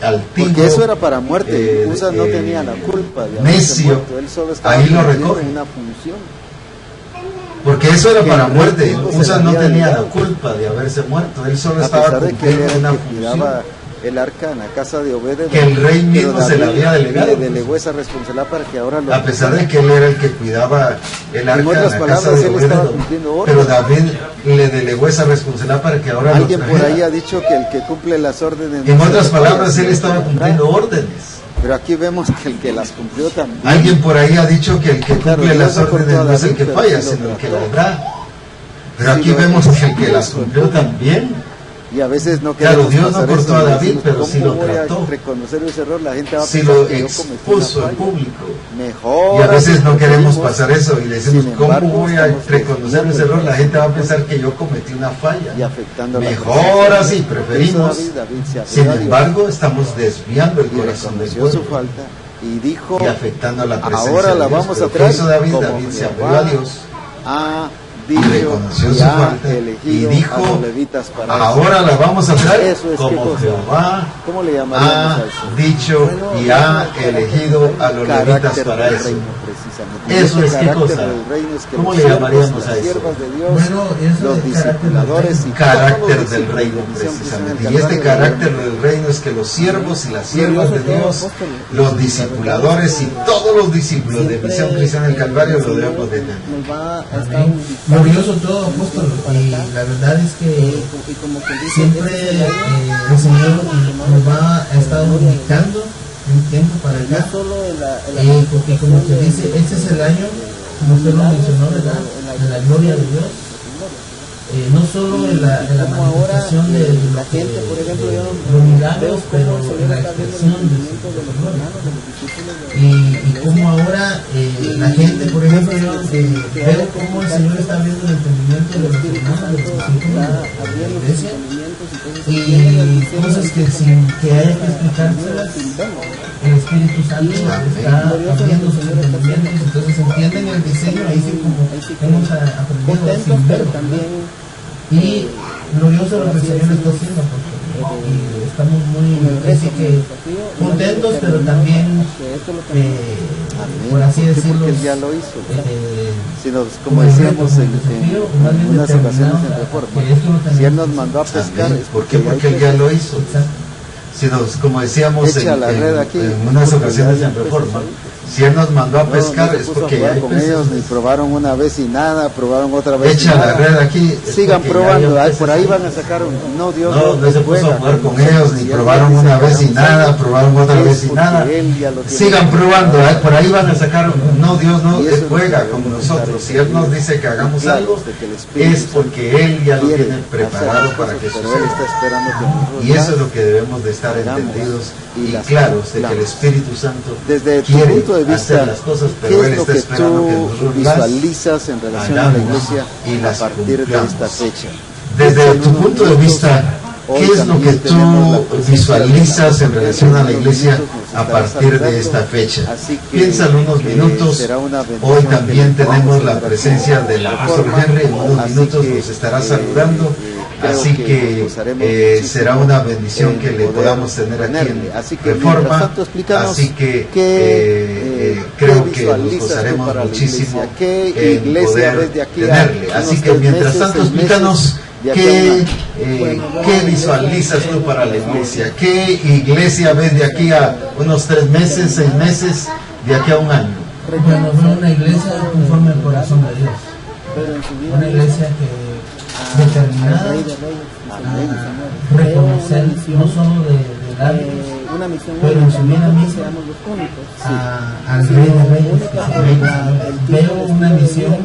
altivo, Porque eso era para muerte. Usa no eh, tenía la culpa de haberse necio, muerto. Él solo estaba ahí lo cumpliendo recoge. una función. porque eso era que para el muerte. tiempo se Usa le no había tenía la dado. culpa de haberse muerto, él solo A estaba pesar de que él cumpliendo era una el que función cuidaba el arca en la casa de Obed, que el rey mismo pero se la David había delegado. le delegó esa responsabilidad para que ahora lo A pesar de que él era el que cuidaba el arca En en otras la palabras, casa de él estaba Obed, cumpliendo órdenes. pero David le delegó esa responsabilidad para que ahora alguien lo por ahí trajera. ha dicho que el que cumple las órdenes En no otras se le palabras, falla, él estaba sino que cumpliendo trae. órdenes. Pero aquí vemos que el que las cumplió también. Alguien por ahí ha dicho que el que Claro, cumple Dios las no cortó órdenes a no es el David, que pero falla, sí lo sino el que trató. las da. Pero Sí aquí lo vemos hizo. que el que las cumplió también. Y a veces no Claro, queremos Dios no pasar cortó eso, a y David, decimos, pero sí ¿cómo lo voy a trató? reconocer ese error? La gente va a Sí pensar lo que yo cometí expuso una al falla. público. Mejor. Y a veces así no queremos preferimos, pasar eso y decimos, sin ¿cómo embargo, voy a estamos reconocer ese error? La gente va a pensar que yo cometí una falla. y afectando la Mejor presencia. así, Hizo preferimos. David se Sin apegó a Dios embargo, estamos desviando el y corazón del reconoció su pueblo falta y dijo, y afectando la presencia ahora de la Dios. vamos Pero a ¿qué traer hizo David? como David se Jehová apegó a Dios ha y dicho reconoció y su ha falta y elegido dijo, a los levitas para eso. ahora la vamos a traer Eso es, ¿qué como cosa? Jehová ¿Cómo le llamaríamos ha a eso? dicho y ha Bueno, elegido a los levitas carácter para del eso. reino, precisamente. Y Eso ese es qué carácter cosa. del reino es que ¿Cómo los le siervos, llamaríamos las a eso? siervas de Dios, Bueno, eso los es carácter del discipuladores y Carácter todos los del reino, discípulos de Misión precisamente. Cristiana Y este del Calvario carácter deben del reino es que los siervos y las siervas de Dios, apóstoles. los discipuladores y todos los discípulos de Misión Cristiana del Calvario lo debemos de tener. Nos va a estar Amén. ubicando Glorioso todo, apóstol. Y la verdad es que y como que dice, siempre este es el año, el Señor nos va a estar ubicando un tiempo para no acá. solo en la Porque como te dice, este es el año como usted lo mencionó, ¿verdad? En la gloria de Dios. No solo en la manifestación de la gente, por ejemplo, los milagros, pero en la expresión de su gloria. Y como ahora la gente, por ejemplo, yo veo cómo el Señor está abriendo el entendimiento de los hermanos, de los discípulos de la iglesia, y cosas que sin que haya que explicárselas, el Espíritu Santo está abriendo sus entendimientos, entonces entienden el diseño, ahí sí como hemos aprendido sin verlo. Y glorioso lo que el Señor está haciendo, porque estamos muy, así que contentos, pero también, por así decirlo, porque Él ya lo hizo, sino, como decíamos en unas ocasiones en Reforma, si Él nos mandó a pescar, es porque Él ya lo hizo. Sino, como decíamos en unas ocasiones en Reforma, si Él nos mandó a pescar es porque ya hay con ellos, ni probaron una vez y nada, probaron otra vez. Echa la red aquí. Sigan probando, por ahí van a sacar un. No, Dios no se puso a jugar con ellos, ni probaron una vez y nada, probaron otra vez y nada. Sigan probando, por ahí van a sacar un. No, Dios no juega con nosotros. Si Él nos dice que hagamos algo, es porque Él ya lo tiene preparado para que suceda. Y eso es lo que debemos de estar entendidos y claros de que el Espíritu Santo quiere hacer las cosas, pero Él está esperando que nosotros visualizas en relación a la iglesia y a partir de esta fecha. Desde tu punto de vista, ¿qué es lo que tú visualizas en relación a la iglesia a partir de esta fecha? Piénsalo unos minutos. Hoy también tenemos la presencia del apóstol Henry, en unos minutos nos estará saludando. Así que será una bendición que le podamos tener aquí en Reforma. Así que creo que nos gozaremos muchísimo en poder tenerle. Así que mientras tanto, explícanos qué visualizas tú para la iglesia. ¿Qué iglesia ves de aquí a unos 3 meses, 6 meses, de aquí a un año? Bueno, veo una iglesia conforme al corazón de Dios. Una iglesia que determinada a reconocer no solo de labios, pero en su vida misma al Rey de Reyes. Veo una misión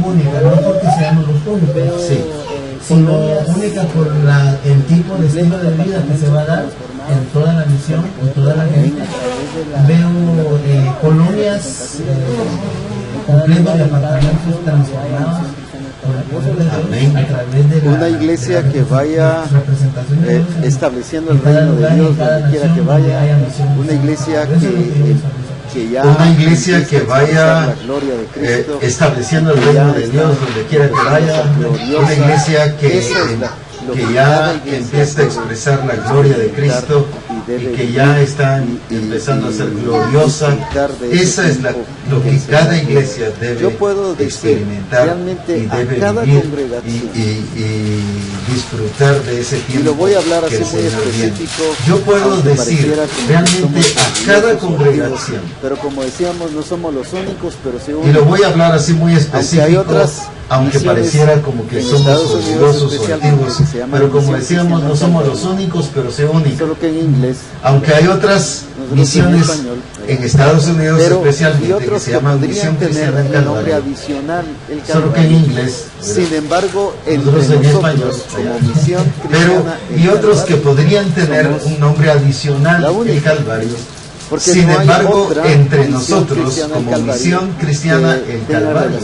única, no porque seamos los únicos, sino única por el tipo de estilo de vida que se va a dar en toda la misión, en toda la gente. Veo colonias completas de apartamentos transformados por el poder de Dios, a través de una iglesia que vaya estableciendo el reino de Dios donde quiera que vaya, una iglesia que ya una iglesia que vaya estableciendo el reino de Dios donde quiera que vaya, una iglesia que ya empieza a expresar la gloria de Cristo y que ya está empezando a ser gloriosa. Esa es lo que cada iglesia debe experimentar y debe vivir y disfrutar de ese tiempo. Y lo voy a hablar así muy específico. Yo puedo decir realmente a cada congregación, pero como decíamos, no somos los únicos, pero sí y lo voy a hablar así muy específico, aunque pareciera como que somos orgullosos o antiguos, pero como decíamos, no somos los únicos, pero sí únicos. Solo que en inglés, aunque hay otras misiones en Estados Unidos especialmente que se llaman Misión Cristiana en Calvario, solo que en inglés. Sin embargo, entre nosotros como Misión Cristiana, y otros que podrían tener un nombre adicional, el Calvario. Sin embargo, entre nosotros como Misión Cristiana el Calvario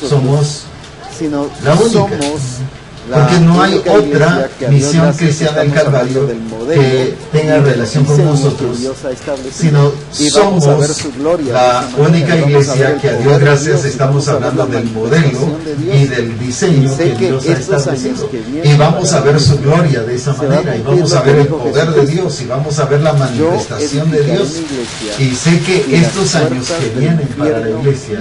somos la única. Porque no hay otra misión cristiana del Calvario que tenga relación con nosotros, sino somos la única iglesia que a Dios gracias estamos hablando del modelo y del diseño que Dios ha establecido. Y vamos a ver su gloria de esa manera, y vamos a ver el poder de Dios, y vamos a ver la manifestación de Dios. Y sé que estos años que vienen para la iglesia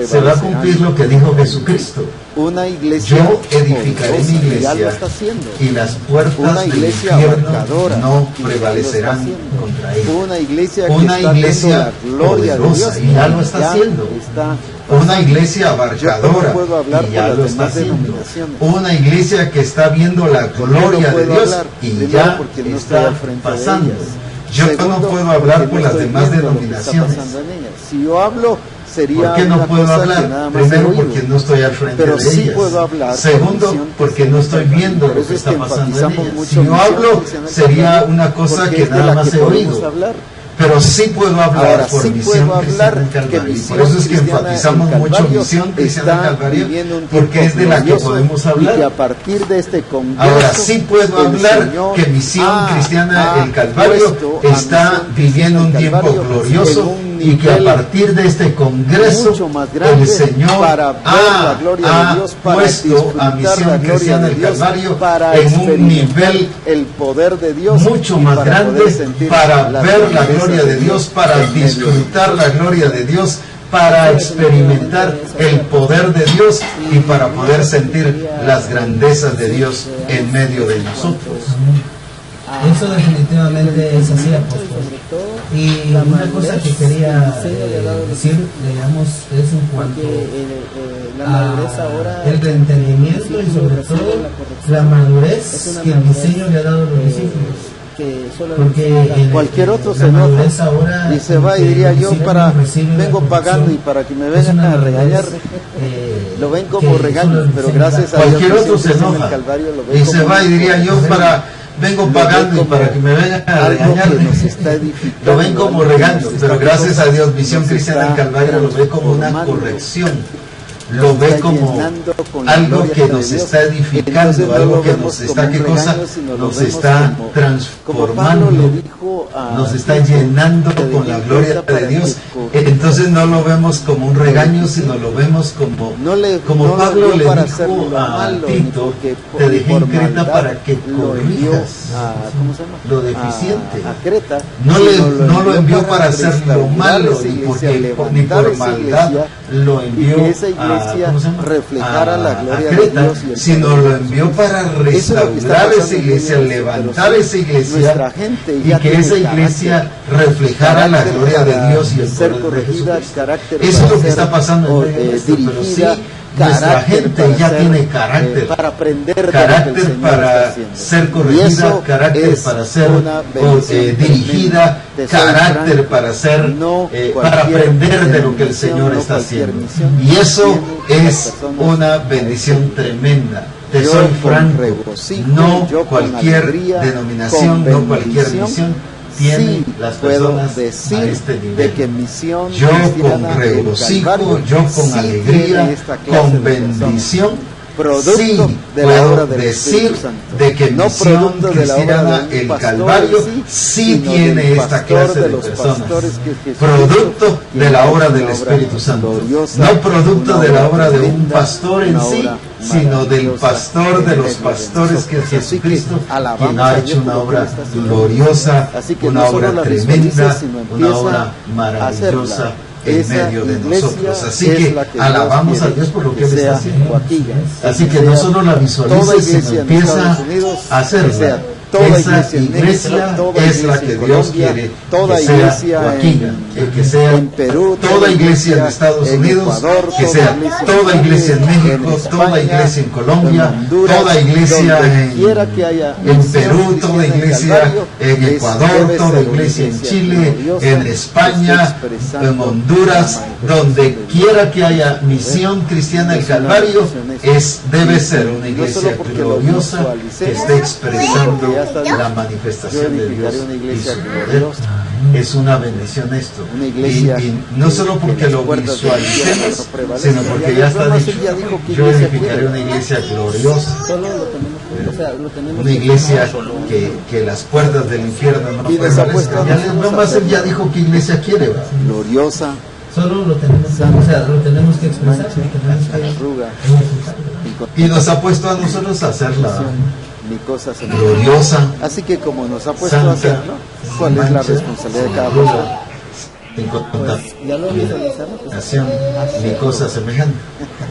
se va a cumplir lo que dijo Jesucristo. Yo edificaré mi iglesia y las puertas del infierno no prevalecerán contra ella. Una iglesia poderosa, y ya lo está haciendo. Una iglesia abarcadora, y ya lo está haciendo. Una iglesia que está viendo la gloria de Dios y ya está pasando. Yo no puedo hablar por las demás denominaciones. Si yo hablo, sería ¿Por qué no una puedo cosa que hablar? nada más he Primero, oído. porque no estoy al frente Pero de sí ellas. puedo hablar. Segundo, porque no estoy viendo Por lo eso que es está pasando en enfatizamos ellas. mucho Si yo misión hablo, cristiana sería católica, una cosa porque que es de nada la más que he podemos oído. hablar. Pero sí puedo hablar Ahora por sí Misión puedo Cristiana hablar en que Calvario. Misión Por eso es que Cristiana enfatizamos en mucho Calvario Misión Cristiana en está Calvario, viviendo un porque tiempo es de la que glorioso podemos y que hablar. a partir de este congreso, Ahora sí puedo el hablar Señor que Misión ha Cristiana en Calvario puesto a está Misión viviendo un Cristiana en tiempo Calvario glorioso en un y que a nivel partir de este congreso mucho más grande el Señor para ver la gloria de Dios, para puesto a disfrutar la Misión gloria Cristiana de en Dios, Calvario para en un experimentar nivel el poder de Dios mucho y más para grande poder sentir para las ver la grandezas gloria de Dios, para en medio de disfrutar la gloria de Dios, para experimentar el poder de Dios y para poder sentir las grandezas de Dios en medio de nosotros. Eso definitivamente es así, apóstol. Y una cosa que quería decir, digamos, es en cuanto a el entendimiento y sobre todo la madurez que el diseño le ha dado a los discípulos. Porque cualquier otro se la enoja madurez ahora, y se va y diría yo vengo pagando y para que me vengan a regañar, lo ven como regaño, pero gracias a Dios cualquier otro se en el enoja Calvario lo ven y como se va y diría yo vengo lo pagando ven y para como que me vengan a algo regañar. que nos está edificando, Lo ven como algo que regaño, nos está pero gracias a Dios Misión nos Cristiana en está Calvario lo ve como una transformando, corrección, lo ve como llenando con la algo gloria que de nos Dios. está edificando, Entonces no algo lo que vemos nos como está, un ¿qué cosa? regaño, sino lo Nos vemos está como Pablo transformando, le dijo a nos está llenando Tito, con la gloria para de que Dios. corrija. Entonces no lo vemos como un regaño, sino lo vemos como no Pablo lo le para hacerlo dijo a malo, Tito, ni porque te ni dejé por en Creta maldad para que lo envió corrijas ¿cómo se llama? lo deficiente. A Creta, No lo envió para hacer lo malo, ni por maldad lo envió y que esa iglesia reflejara la gloria a Creta, de Dios y el sino poder de lo envió para restaurar esa iglesia, levantar esa iglesia y que esa iglesia reflejara la gloria de Dios y el ser poder de corregida, Jesucristo. carácter Eso es para lo que ser, está pasando en el pero sí, dirigida, nuestra carácter gente para ya ser, tiene carácter, para aprender de lo que el carácter Señor para está haciendo. ser Y corregida, eso carácter es para ser una bendición dirigida, tremenda. Te soy carácter franco, para ser no para cualquier aprender de lo que el misión, Señor no está cualquier haciendo. misión Y eso tiene es las personas una bendición tremenda. Te yo soy con franco, regocijo, no yo con cualquier alegría, denominación, con no cualquier bendición, misión tiene sí las puedo personas decir a este nivel. de que Misión Yo con Cristiana en regocijo, Calvario yo con sí alegría, tiene esta clase con de personas. bendición, Producto sí de la puedo obra del decir Espíritu Santo. de que No Misión producto de la obra Cristiana de un el pastor Calvario en sí sino tiene del esta pastor clase de de los personas. pastores que Jesucristo Producto tiene de la obra una del Espíritu Santo. gloriosa, No producto una de la obra obra de un tremenda, pastor en una sí, obra sino del maravillosa pastor de en los medio de pastores que es nosotros. Así que Jesucristo, alabamos quien ha a Dios hecho una por lo que obra Él está haciendo. gloriosa, Así que una no solo obra la tremenda, visualiza, sino una empieza obra a maravillosa hacerla. en Esa medio de iglesia nosotros. Así es que la que alabamos Dios a Dios por lo que quiere Él está sea haciendo. Coaquilla, Así que sea no solo la toda visualiza, iglesia sino en empieza Estados Unidos, a que sea hacerla. toda Esa iglesia en iglesia México, toda es la iglesia que en Dios Colombia, quiere toda que sea iglesia Joaquina, en, que sea en Perú, toda iglesia en Estados en Unidos, Ecuador, que sea toda iglesia en México, España, toda iglesia en Colombia, en Honduras, toda iglesia donde quiera que haya en misión Perú, cristiana toda en iglesia Calvario, en Ecuador, debe toda ser una iglesia en iglesia Chile, gloriosa, en que España, esté expresando en Honduras, la donde manifestación de quiera que haya misión cristiana del Es una Calvario, bendición debe ser una no iglesia solo porque lo gloriosa visualicemos, que esté expresando sino que ya está la dicho. manifestación Yo de Dios edificaré una y iglesia su poder. gloriosa. Es una bendición esto. Una iglesia y no solo que porque las lo puertas del infierno visualicemos, no prevalecen. sino porque Ya ya está Dios dicho. ya dijo que Yo iglesia edificaré quiere. una iglesia gloriosa, Solo lo tenemos, o sea, lo tenemos una iglesia que las puertas del infierno no Y prevalezcan. desapuesto Ya nosotros nomás él hacerlo. ya dijo qué iglesia quiere, ¿verdad? Gloriosa, Solo lo tenemos, o sea, lo tenemos que expresar, mancha, lo tenemos que arruga, ejecutar. Y nos ha puesto a nosotros a hacerla ni cosas gloriosa, Así que como nos ha puesto santa, a hacerlo, ¿cuál es la mancha, responsabilidad de cada arruga, persona? sin ya lo visualizamos. contaminación ni cosa semejante.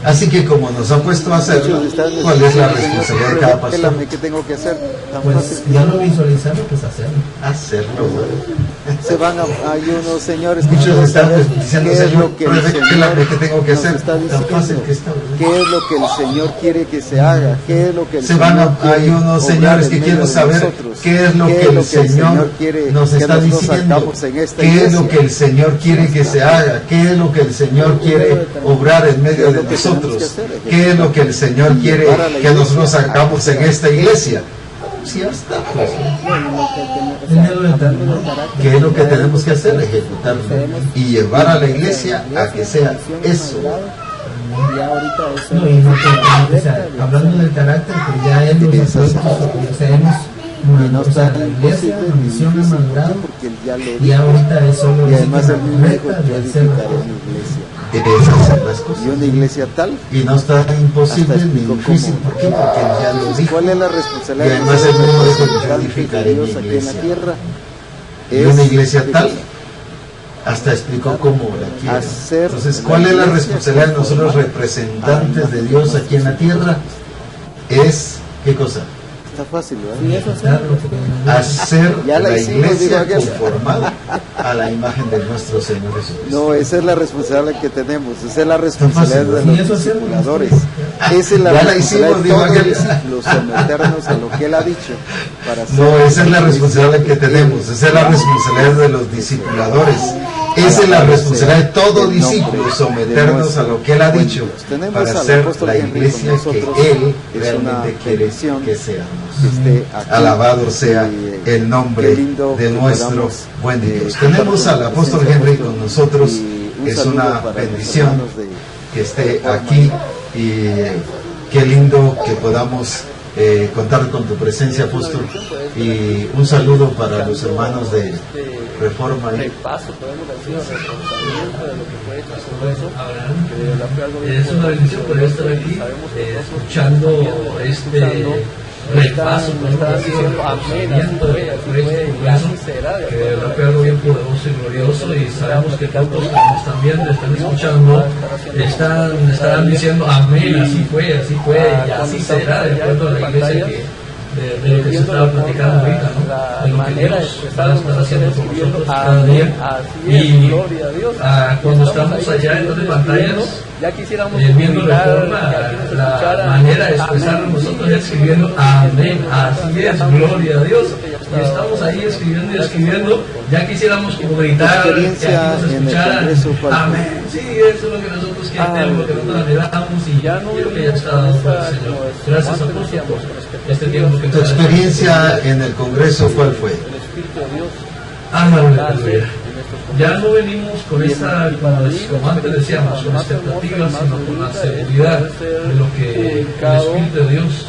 Así que como nos ha puesto a hacerlo, Muchos de ustedes ¿cuál es la dicen, "Señor, responsabilidad de cada pastor? revélame qué tengo que hacer". Tan Pues fácil. ya lo visualizamos, pues hacerlo. Hacerlo, güey. Se van hay unos señores que Muchos quieren están saber diciendo, qué es Señor, lo que el revélame qué tengo que nos hacer. está Tan diciendo, fácil que está, ¿verdad? qué es lo que el Señor quiere que se haga, qué es lo que el Se Señor van hay quiere unos obrar señores en que medio quieren de saber nosotros. qué es lo que el Señor quiere nos que está nosotros diciendo, hagamos en esta qué es iglesia. lo que el Y Señor quiere que se haga, qué es lo que el Señor quiere obrar en medio de nosotros, qué es lo que el Señor quiere que nosotros hagamos en esta iglesia. Sí, ya está, pues. ¿Qué es lo que tenemos que hacer? Ejecutarlo y llevar a la iglesia a que sea eso. No, y no que, o sea, hablando del carácter, que ya Él nos ha puesto, o sea, hemos, la iglesia, la misión ha madurado, y ahorita es solo y además el mismo dijo, yo de hacer edificaré mi iglesia. Es hacer las cosas. Y una iglesia tal. Y no está imposible ni difícil. ¿Por qué? Porque Él ya lo dijo. ¿Cuál es la responsabilidad? Y además el mismo dijo, yo edificaré mi aquí en la iglesia. tierra. Y una iglesia tal, hasta explicó cómo la quiere. Entonces, ¿cuál es la responsabilidad de nosotros representantes de Dios aquí en la tierra? Es, ¿qué cosa? Está fácil, ¿verdad? Hacer Ya la la hicimos, iglesia digo, ya. conformada a la imagen de nuestro Señor Jesucristo. No, esa es la responsabilidad que tenemos, esa es la responsabilidad de Y los eso hacemos. discipuladores. Esa es la Ya la responsabilidad hicimos, de dijo todos aquel. los discípulos, someternos a lo que Él ha dicho. Para No, hacer esa es la responsabilidad que tenemos, esa es la responsabilidad de los discipuladores, esa es la responsabilidad de todo discípulo, someternos a lo que Él ha dicho para ser la iglesia que Él realmente quiere que seamos. Alabado sea el nombre de nuestro buen Dios. Tenemos al apóstol Henry con nosotros, es una bendición que esté aquí y qué lindo que podamos contar con tu presencia, apóstol, y un saludo para los hermanos de Reforma. Es una bendición poder estar aquí escuchando este repaso, conocimiento de que de verdad fue algo bien poderoso y glorioso, y sabemos que todos los que nos están viendo, están escuchando, estarán diciendo amén, así fue y así será, de acuerdo a la iglesia de lo que se estaba platicando ahorita, ¿no? De lo que Dios va a estar haciendo con nosotros cada día. Y cuando estamos allá en las pantallas, viendo Reforma, la manera de expresarnos nosotros es escribiendo amén, así es, gloria a Dios. Y estamos ahí escribiendo y escribiendo, ya quisiéramos como gritar, que aquí nos escucharan, amén, sí, eso es lo que nosotros queremos, lo que nosotros anhelamos, y creo que ya está dado por el Señor. Gracias, apóstol, por este tiempo que ¿Tu experiencia en el Congreso cuál fue? Aleluya. Ya no venimos con esa, como antes decíamos, con expectativas, sino con la seguridad de lo que el Espíritu de Dios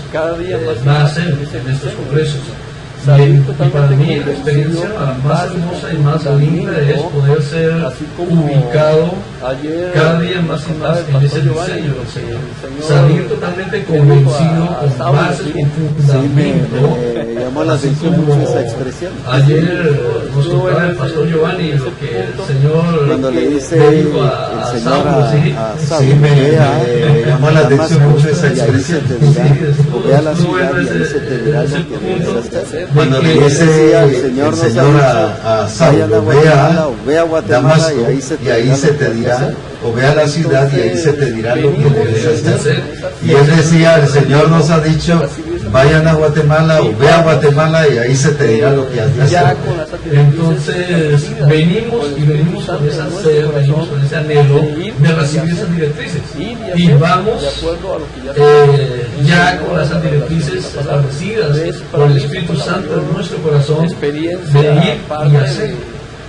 va a hacer en estos congresos. Y para mí la experiencia más hermosa y más linda es poder ser ubicado cada día más y más en ese diseño del Señor. Salir totalmente convencido, con bases, con fundamento. Me llamó la atención mucho esa expresión. Ayer nos contaba el pastor Giovanni lo que el Señor cuando le dice le dijo a Saulo, Sí, me llamó la atención mucho esa expresión. O ve a la ciudad y ahí se te dirá lo que debes hacer. Cuando le dice el Señor a Saulo, ve a Guatemala y ahí se te dirá, o ve a la ciudad y ahí se te dirá lo que debes hacer. Y él decía, el Señor nos ha dicho, vayan a Guatemala o ve a Guatemala y ahí se te dirá lo que has de hacer. Entonces venimos con esa sed, venimos con ese anhelo de recibir esas directrices, y vamos ya con esas directrices establecidas por el Espíritu Santo en nuestro corazón, de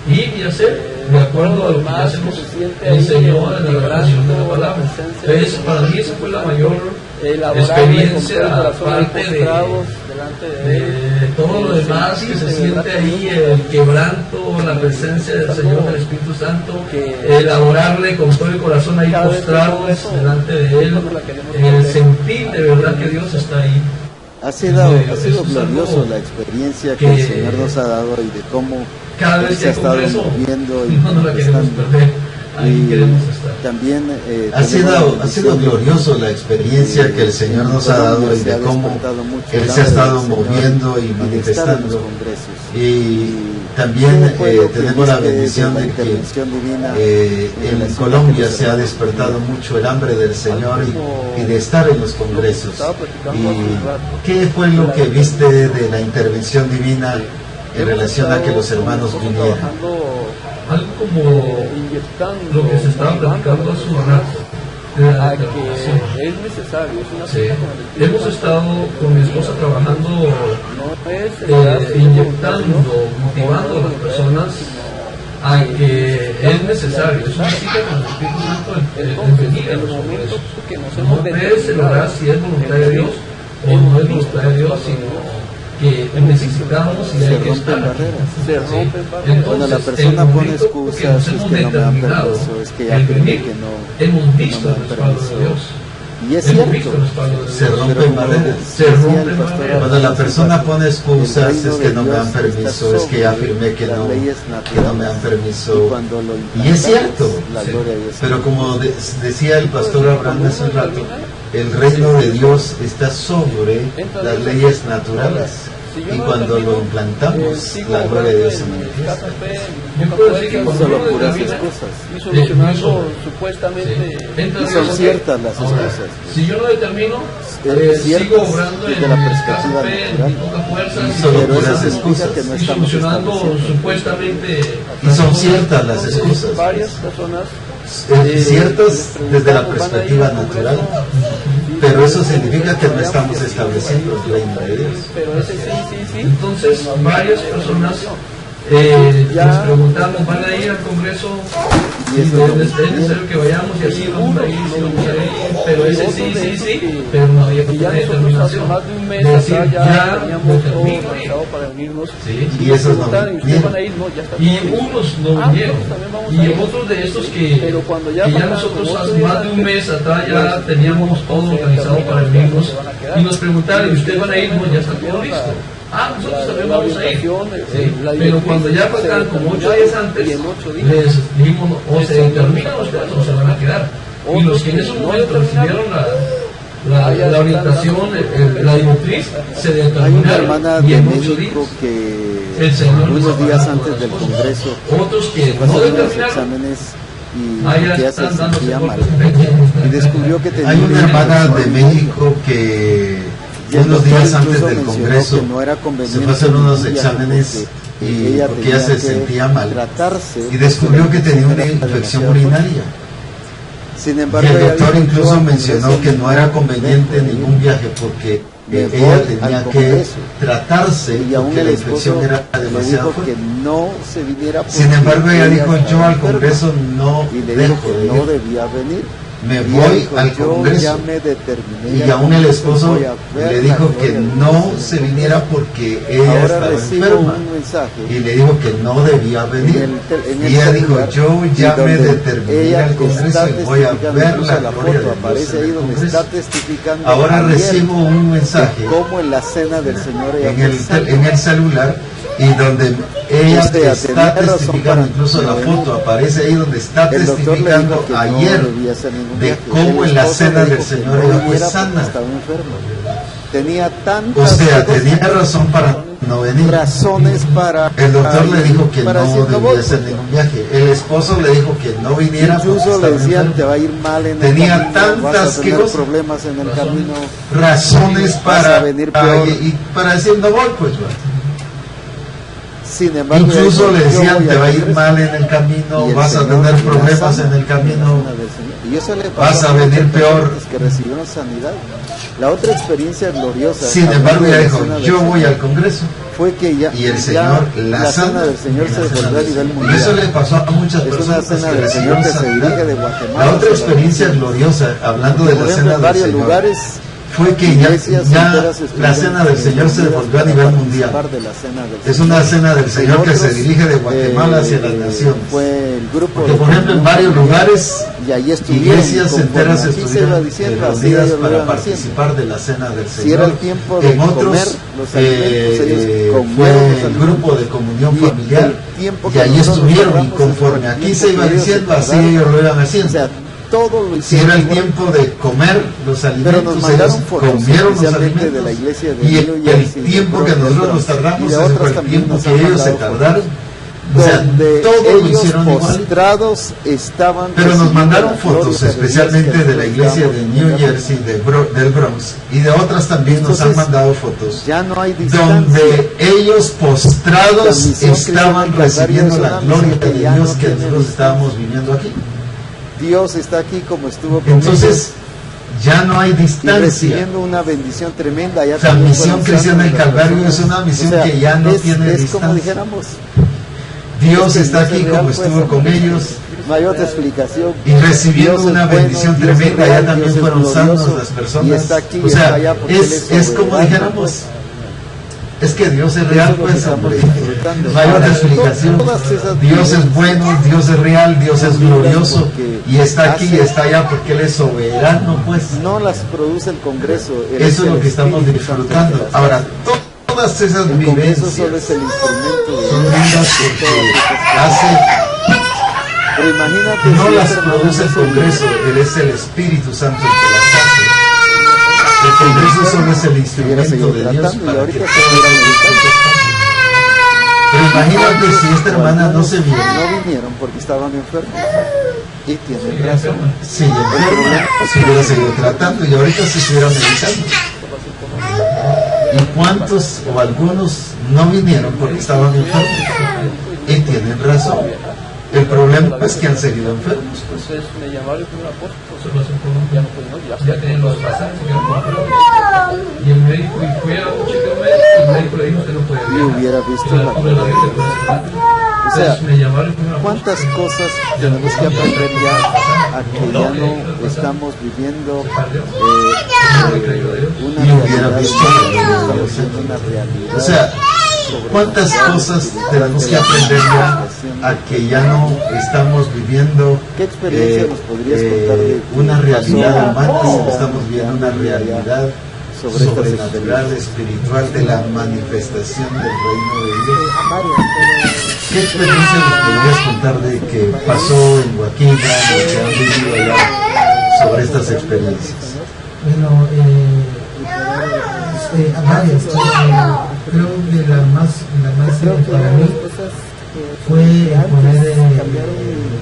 ir y hacer de acuerdo a lo que ya se nos enseñó en la revelación de la palabra. Entonces, para mí esa fue la mayor experiencia, aparte de todo lo demás que se siente ahí, el quebranto, la presencia del Señor, del Espíritu Santo, el adorarle con todo el corazón ahí postrados delante de Él, el sentir de verdad que Dios está ahí. Ha sido glorioso la experiencia que el Señor nos ha dado y de cómo cada vez se ha estado moviendo y no la queremos perder. Ahí queremos estar. También ha sido glorioso la experiencia que el Señor nos ha dado y de cómo Él se ha estado moviendo y manifestando. Y también tenemos la bendición de que en Colombia se ha despertado mucho el hambre del Señor y de estar en los congresos. ¿Y qué fue lo que viste de la intervención divina en relación a que los hermanos vinieran? algo como lo que se estaba platicando hace un rato de la determinación. Es necesario, es una Sí. Hemos estado con mi esposa trabajando, inyectando, motivando a las personas a que es necesario, es una cita con el Espíritu Santo el venir a los congresos. No es el orar si es voluntad de Dios o no es voluntad de Dios, sino que necesitamos y hay que estar. Se rompen barreras. Entonces, Cuando la persona pone excusas, es que no me dan permiso, es que ya cree que no, hemos visto no me el dan respaldo de permiso. Dios. Y es Hemos cierto, visto el respaldo de Dios. Se rompen barreras. Se rompen barreras. Cuando la persona pone excusas, es que no me dan permiso, es que ya afirmé que no me dan permiso. Y es cierto, pero como decía el pastor Abraham hace un rato, el reino de Dios está sobre las leyes naturales. Y cuando lo implantamos, la gloria de Dios se manifiesta. Yo puedo decir que cuando solo uno puras determina, excusas. Y solucionando supuestamente. entra Y Dios, son ok. ciertas las Ahora, excusas. si yo no determino, Ciertas sigo obrando desde en la mi perspectiva escasa fe, en natural. mi poca fuerza, Y y solo Pero puras eso significa excusas. que no y estamos solucionando estableciendo. supuestamente. Y son ciertas las excusas. Varias personas Ciertas desde la perspectiva natural, pero eso significa que no estamos estableciendo el reino de Dios. pero ese sí. Entonces, varias personas nos preguntamos, ¿van a ir al Congreso? Y Es esto es necesario que vayamos y así vamos a ir, sí vamos a ir, pero ese sí, pero no había Y ya una nosotros determinación. hace más de un mes De decir, acá ya teníamos todo determino ir. organizado para unirnos. Sí. Y esos no Preguntaron, ¿y ustedes vinieron. van a ir? No, ya está Y todo listo. unos no Ah, vinieron. nosotros también vamos a Y ir. otros de estos que Pero cuando ya que ya faltaban nosotros como hace 8 más de un días mes atrás ya pues, teníamos todo organizado para irnos se van a quedar. y nos preguntaron, ¿y ustedes van a ir? No, ya está todo listo. Ah, nosotros también vamos a ir. Sí, pero cuando ya faltaban como 8 días antes, y en 8 días les dijimos, o se determinan ustedes o se van a quedar. Y los que en ese momento recibieron la orientación, la directriz, se Hay una determinaron hermana y de en 8 días. México que El Señor unos nos días ha dado antes del las cosas. Congreso Otros que fue a no hacer unos determinaron, exámenes y ya ya se están dándose sentía por mal. perfecto. Y descubrió que tenía Hay una hermana de infección. México que Y el unos doctor días antes incluso del mencionó Congreso que no era se conveniente fue a hacer unos ningún exámenes viaje y porque ella tenía se que sentía mal tratarse y descubrió que tenía una era infección demasiado urinaria. Sin Y embargo, el ella doctor dijo, incluso "Yo al mencionó Congreso que no era conveniente me voy, ningún viaje porque me voy ella al tenía que Congreso". tratarse Y aún porque el la esposo infección era le demasiado dijo que fuerte. no se viniera. Sin porque embargo, ella dijo, yo estaba al enferma". Congreso no Y le dijo dejo que de no ir, debía venir. me Y ella voy dijo, al "Yo Congreso". ya me determiné, Y ya aún el no esposo voy a ver le la dijo gloria que de no Dios". se viniera porque ella Ahora estaba recibo enferma. un mensaje Y le dijo que no debía venir. en Y el ella dijo, celular, yo ya y me donde determiné ella al Congreso está y voy a testificando, ver incluso la la gloria de foto Dios aparece en ahí el donde Congreso. está testificando. Ahora ayer recibo un mensaje como en la cena del Señor ella en fue sana. el celular y donde ella O sea, está tenía razón testificando, para incluso la no venir. foto aparece ahí donde está El doctor le testificando dijo que ayer no debía hacer ningún de viaje. cómo El en la esposo cena le del dijo que Señor no ella fue viniera porque sana. estaba enfermo. Tenía O tantas sea, cosas, tenía razón para no venir. razones para. El doctor le dijo que para decir, no "No voy". debía hacer ningún viaje. El esposo le dijo que no viniera porque Incluso le estaba decían, enfermo. te va a ir mal en Tenía el camino, vas tantas a tener cosas. problemas en el camino. Razones Vas para a venir peor. y para decir no voy, pues bueno. Sin embargo, Incluso ella le dijo, "Yo decían voy te va a ir Congreso". mal en el camino, Y el vas a Señor tener la problemas sana, en el camino, la del Señor. Y eso le pasó vas a venir muchas peor. personas que recibieron sanidad. La otra experiencia gloriosa, Sin embargo hablando de ella la dijo, cena del yo voy Señor, al Congreso. fue que ya, Y el ya Señor la cena sana. del Señor en se la cena volvió a del nivel Señor. mundial. Y eso le pasó a muchas Es una personas cena que del Señor recibieron que se sanidad. dirige de Guatemala. La otra hacia experiencia Argentina. gloriosa, hablando de Por la ejemplo, cena en del varios Señor, lugares fue que iglesias ya enteras la estuvieron cena del Señor se reunidas volvió a para nivel participar mundial. de la cena del Es Señor. una cena del Señor En que se otros, dirige de Guatemala hacia las naciones. Fue el grupo Porque, de por ejemplo, en varios lugares, y ahí estuvieron, iglesias conforme enteras aquí se iba estuvieron diciendo, así reunidas ellos lo para iban haciendo. participar de la cena del Señor. Si era el tiempo de en otros, comer los alimentos, ellos comieron fue los el alimentos. grupo de comunión Y familiar el tiempo y que ahí nosotros estuvieron y guardamos conforme es el aquí se tiempo iba que ellos diciendo, se así tardaron. ellos lo iban O haciendo. sea, todo lo Si era el hicieron. tiempo de comer los Pero alimentos, nos ellos mandaron fotos, comieron los especialmente de la alimentos. iglesia de Y New el Jersey, tiempo de que nosotros Brooklyn, nos tardamos, y de ese fue otras el también tiempo nos que han ellos se mandado tardaron O sea, donde todo lo ellos hicieron igual. postrados estaban. Pero nos recibiendo mandaron la gloria fotos de Dios especialmente que de la iglesia de New necesitamos. Jersey, del Bronx, y de otras también nos han Entonces, mandado fotos, Ya no hay distancia. donde ellos postrados La misión estaban cristiana recibiendo es la una gloria misión de que ya Dios no que tiene nosotros distancia. estábamos viviendo aquí. Dios está aquí como estuvo con Entonces, ya no hay ellos, y distancia. recibiendo una bendición tremenda. Ya La también misión fueron cristiana del santas las Calvario personas. es una misión O sea, que ya no tiene es distancia. como dijéramos, Dios es que está Dios es aquí real, como pues, estuvo con ellos no hay otra explicación. y recibiendo Dios es una bueno, bendición Dios es tremenda. real, Ya también Dios es fueron glorioso, sanos las personas. y está aquí O y sea, está allá porque Él es como soberano, dijéramos, pues. es que Dios es real, Eso es lo que pues, estamos hombre. disfrutando. No hay otra Ahora, explicación. todas esas Dios es bueno, Dios es real, Dios es glorioso porque y está aquí y hace- está allá porque Él es soberano, pues. No las produce el Congreso. Eso es lo que estamos disfrutando. Ahora, todas esas el Congreso solo vivencias es el instrumento son de lindas porque hace. Pero imagínate No si las este produce el Congreso, Él es el Espíritu Santo el que las hace. El Congreso solo es el estuviera instrumento seguido de Dios tratando y para que ahorita todas se estuviera las meditando. cosas pasen. Pero imagínate si esta hermana no se vio. No vinieron porque estaban enfermos. Y tienen razón. Sí, enferma, se hubiera seguido tratando y ahorita se estuviera meditando. ¿Y cuántos o algunos no vinieron porque estaban enfermos? Y tienen razón. El problema es que han seguido enfermos. Pues. Entonces me llamaron y fue un apóstol. Solo se fue un Ya no, pues no, ya tienen los pasajes que no pueden. Y el médico, y fue a un chequeo médico, y el médico le dijo que no puede Y viajar. hubiera visto Y la altura de la Virgen puede ser. O sea, Entonces me llamaron y fue un apóstol. ¿cuántas cosas tenemos que aprender ya a que ya no estamos viviendo una Y hubiera realidad, visto estamos viviendo una realidad? O sea, ¿cuántas cosas tenemos que aprender ya a que ya no estamos viviendo ¿Qué experiencia nos podrías contar de una realidad pasó humana, sino o estamos viviendo una realidad sobre estas sobrenatural, espiritual de la manifestación del reino de Dios? ¿Qué experiencia nos podrías contar de que pasó en Guaquibra, o que han vivido allá sobre estas experiencias? Bueno, varias. Creo que la más para mí fue poder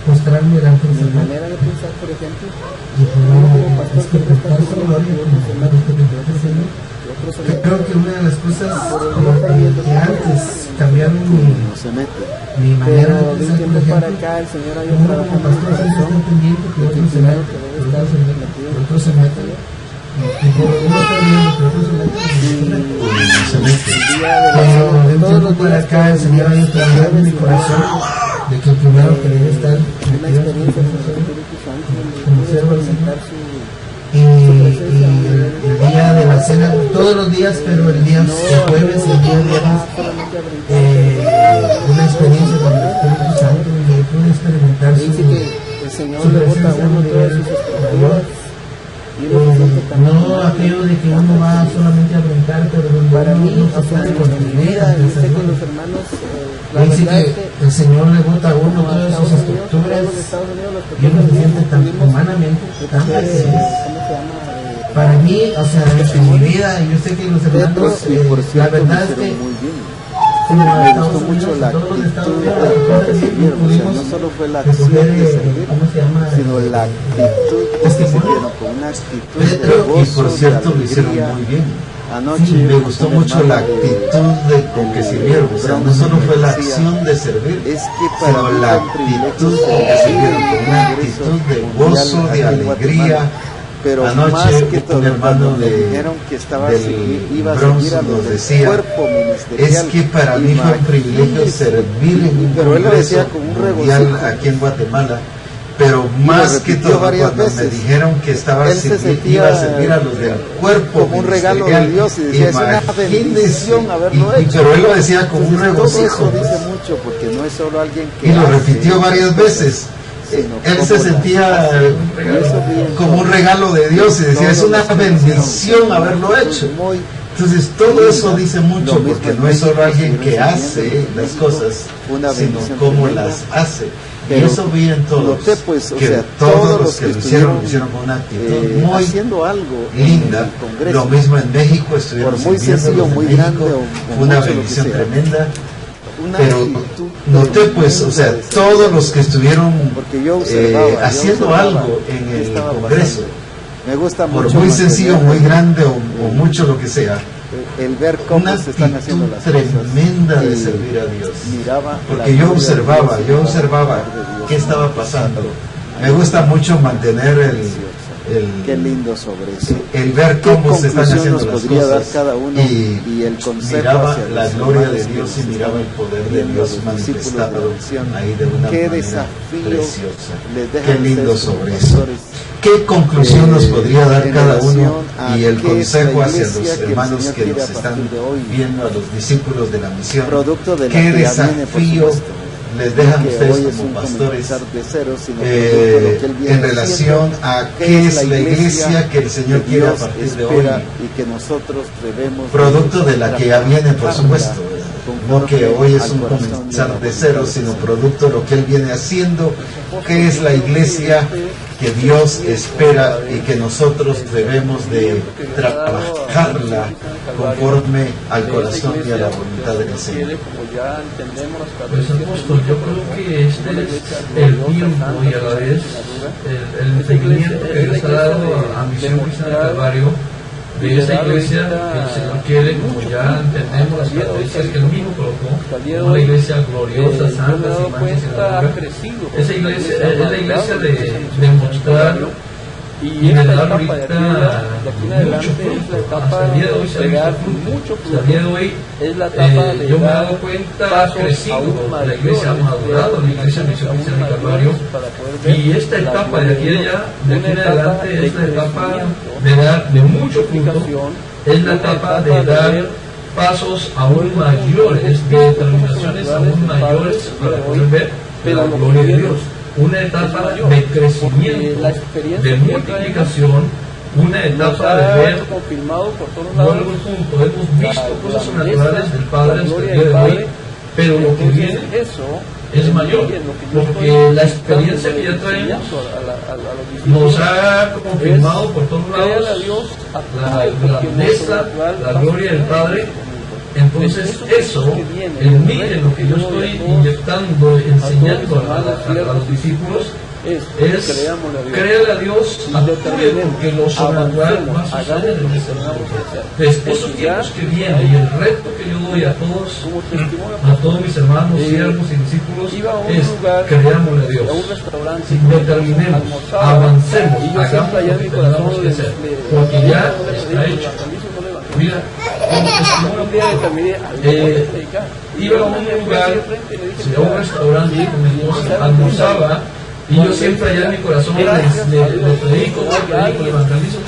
postrarme delante del Señor y poder experimentar su gloria como experimentar el Señor. Creo que una de las cosas que antes cambiaron no se mete? mi manera de de un pensar, tiempo por para ejemplo, acá el Señor ha ido uno como trabajando en mi pastor siempre está corazón. pendiente que otros se metan, otros se meten, y por uno está viendo que otros se meten, Se mete. pero de un tiempo para acá el Señor ha ido trabajando en mi corazón de que primero quería estar Una metido experiencia con el en Espíritu Santo como donde siervo del experimentar Señor. su Y el día de la cena, todos los días, pero el día jueves y el día viernes, una experiencia con el Espíritu Santo y pude experimentar dice que el Señor le bota a uno todas sus estructuras y uno se siente tan no aquello de que uno va solamente a brincar, pero donde para uno mí, se o sea, siente en mi vida, y sé con los hermanos, la dice verdad es que que el Señor le bota a uno como a todas sus Estados Unidos, estructuras los Estados Unidos, los y uno se siente tan tuvimos humanamente tan ¿cómo se feliz. llama? Para mí, o sea, en mi vida, yo sé que los hermanos, Y por la cierto, verdad lo es que hicieron muy bien. sí, Me Estados gustó mucho Unidos, la todos los Estados actitud Unidos, de lo que sí, sirvieron. O sea, pudimos no solo fue la acción recoger, de servir, ¿cómo se llama? sino la actitud que sirvieron, con una actitud de Y gozo, por cierto de lo hicieron alegría. muy bien. Anoche Sí, me gustó un mucho la hermano actitud con que sirvieron. O sea, no solo fue la acción de servir, es que para sino mí la fue un privilegio actitud con que sirvieron, con una actitud de gozo, de alegría. pero Anoche más que un todo hermano cuando me dijeron que estaba iba a Bronx seguir a nos los del decía, cuerpo ministerial. es que para mí fue un privilegio servir en un Pero él lo congreso decía con un mundial regocijo. aquí en Guatemala. Pero más que repitió todo varias cuando me veces. dijeron que estaba Él se sentía iba a servir a los del cuerpo como un regalo de ministerial, Dios y decía, es una imagínese, bendición haberlo y hecho. pero él lo decía con un Entonces, regocijo, todo eso pues, dice mucho porque no es solo alguien que y lo hace, repitió varias veces. sino Él cómo se las sentía hace. Eso bien, como un regalo de Dios y decía, todos es una los que bendición hicieron haberlo hecho. muy Entonces todo eso dice Lo mucho mismo porque en no es solo México, alguien que estuvieron hace sirviendo en las México, cosas, una sino bendición cómo tremenda. las hace. Y Pero eso vi en todos, noté, pues, o que sea, todos los que lo hicieron con una actitud muy haciendo algo linda. en el Congreso. Lo mismo en México, estuvieron Por muy sirviendo sencillo, en muy México, grande o fue una mucho lo que bendición sea. tremenda. Una pero noté pues, o sea, todos los que estuvieron haciendo algo en el Congreso, me gusta mucho, por muy sencillo, muy grande o mucho lo que sea, el ver cómo se están haciendo las tremenda cosas, de servir a Dios, porque yo observaba qué estaba pasando. Me gusta mucho mantener qué lindo sobre eso, el ver cómo se están haciendo las cosas, cada uno, y el miraba la gloria de Dios y miraba el poder de Dios manifestado ahí de una manera preciosa. Qué lindo sobre eso. ¿Qué conclusión nos podría dar cada uno y el consejo hacia los hermanos que nos están viendo, a los discípulos de la misión? ¿Qué desafío les dejan ustedes como pastores en relación a qué es la iglesia que el Señor quiere a partir de hoy? Producto de la que ya viene, por supuesto. No que hoy es un comenzar de cero, sino producto de lo que Él viene haciendo. ¿Qué es la iglesia que Dios espera y que nosotros debemos de trabajarla conforme al corazón y a la voluntad del Señor? Pues apóstol, yo creo que este es el tiempo y a la vez el seguimiento que Dios ha dado a Misión Cristiana del Calvario, de esa iglesia que el Señor quiere, como ya entendemos las características que Él mismo colocó, una iglesia gloriosa, santa, sin mancha, sin arruga. Esa iglesia es la iglesia de mostrar y de dar ahorita mucho fruto. Hasta el día de hoy se ha visto fruto. Hasta el día de hoy yo me he dado cuenta, ha crecido, la iglesia ha madurado, la iglesia Misión Cristiana del Calvario, y esta etapa de aquí allá, de aquí en adelante, es la etapa de dar de mucho fruto, es la etapa de dar pasos aún mayores, de determinaciones aún mayores para poder ver la gloria de Dios. Una etapa de crecimiento, de multiplicación, una etapa de ver, vuelvo al punto, hemos visto cosas sobrenaturales del Padre hasta el día de hoy, pero lo que viene es mayor, porque la experiencia que ya traemos nos ha confirmado por todos lados la grandeza, la gloria del Padre. Entonces eso, en mí, en lo que yo estoy inyectando, enseñando a los discípulos, es créale a Dios, actúe, porque lo sobrenatural va a suceder en este mundo. Entonces, esos tiempos que vienen y el reto que yo doy a todos mis hermanos, siervos y discípulos, es creámosle a Dios, determinemos, avancemos, hagamos lo que tengamos que hacer, porque ya está hecho. Mira, iba a un lugar, a un restaurante, con mi esposa, almorzaba, y yo siempre allá en mi corazón le predico, le evangelizo.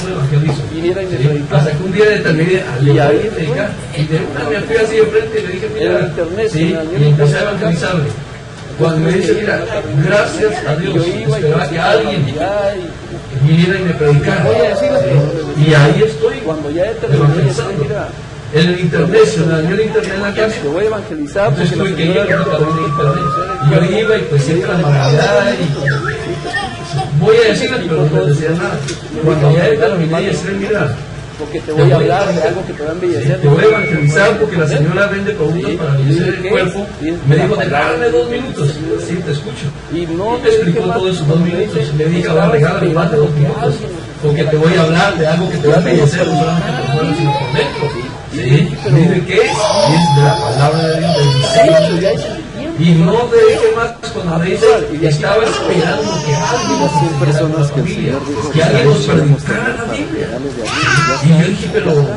¿Sí? Hasta que un día determiné, le voy a predicar, y de una me fui así de frente y le dije, mira, ¿sí? Y empecé a evangelizarle. Cuando me dice, mira, gracias a Dios, esperaba que alguien viniera y me predicara. Y ahí estoy evangelizando. En el internet, se me dañó el internet en la casa. Te voy a evangelizar. Entonces tuve que ir a mi cabina de internet. Y yo iba y pues siempre la maravillaba y voy a decirle, pero no decía nada. Cuando ya terminé de decirle, mira, porque te voy a hablar de algo que te va a embellecer. Te voy a evangelizar porque la señora vende productos para embellecer el cuerpo. Me dijo, regálame 2 minutos. Sí, te escucho. Y me explicó todo eso 2 minutos. Le dije, ahora regálame más de 2 minutos. Porque te voy a hablar de algo que te va a embellecer, no solamente por fuera, sino por dentro. ¿Sí? Me dice, ¿qué es? Y es de la palabra de Dios, del diseño. Y no te deje más cuando me dice, estaba esperando que alguien personas que el Señor dijo que alguien nos predicara la Biblia. Y yo dije, pero está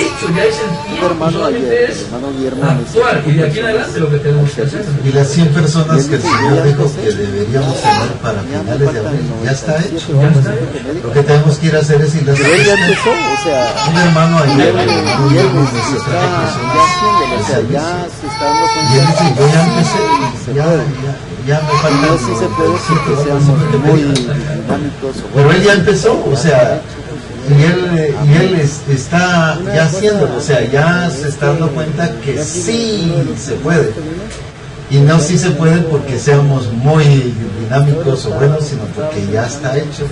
hecho, ya es el tiempo, solamente es actuar. Y de aquí en adelante lo que tenemos que hacer. Y las 100 personas que el Señor dijo que deberíamos tener para finales de abril, ya está hecho. Lo que tenemos que ir a hacer es ir a hacer. Un hermano ahí, y él dice, yo ya empecé, ya me falta. No, sí se puede decir que seamos muy dinámicos. Pero él ya empezó, o sea, y él está ya haciéndolo, o sea, ya se está dando cuenta que sí se puede. Y no sí se puede porque seamos muy dinámicos o buenos, sino porque ya está hecho.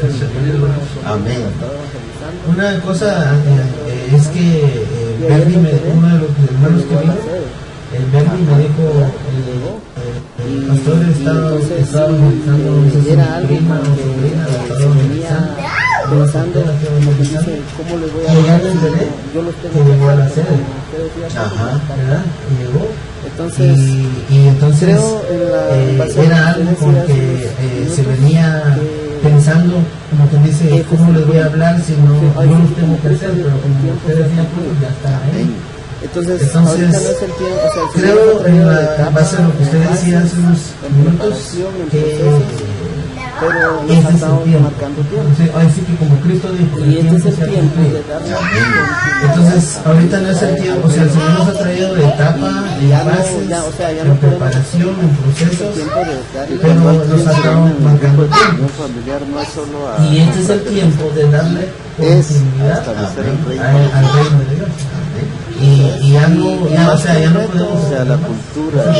Amén. una cosa es que Bernie, uno de los hermanos que vino, el Bernie me dijo, el pastor estaba utilizando su prima o sobrina, pensando, ¿cómo les voy a hablar? Yo los tengo que igual a hacer. ¿Verdad? Y llegó. Entonces, y entonces era algo con que se venía pensando, como que dice, ¿cómo les voy a hablar si no, yo los tengo que hacer? Pero como ustedes ya está ahí. Entonces no es el tiempo, o sea, creo en base a lo que usted decía hace unos minutos, que pero este nos estamos marcando tiempo. Así que como Cristo dijo, Y este es el tiempo de darle. entonces ahorita no es el tiempo, o sea, el Señor nos ha traído de etapa, de bases, en preparación, en procesos, pero nos ha estado marcando tiempo. Y este es el tiempo de darle continuidad al reino de Dios. Y ya no, ya no podemos, la cultura.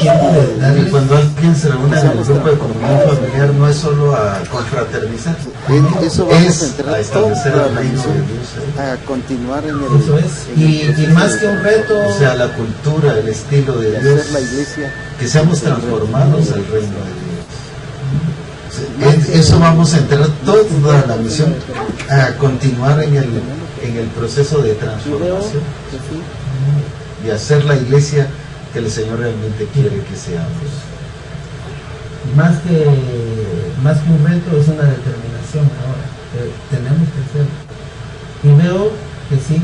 Y cuando alguien se reúne en el grupo de comunión familiar, no es solo a confraternizar, Eso vamos es a entrar a establecer toda el la reino de misión, Dios. a continuar en el, eso es. Y más que un reto, O sea, la cultura, el estilo de de Dios, hacer la iglesia. que seamos transformados al reino de Dios. Eso vamos a entrar toda la misión, a continuar en el proceso de transformación y hacer la iglesia que el Señor realmente quiere que seamos. más que un reto, es una determinación ahora, que tenemos que hacerlo. Y veo que sí,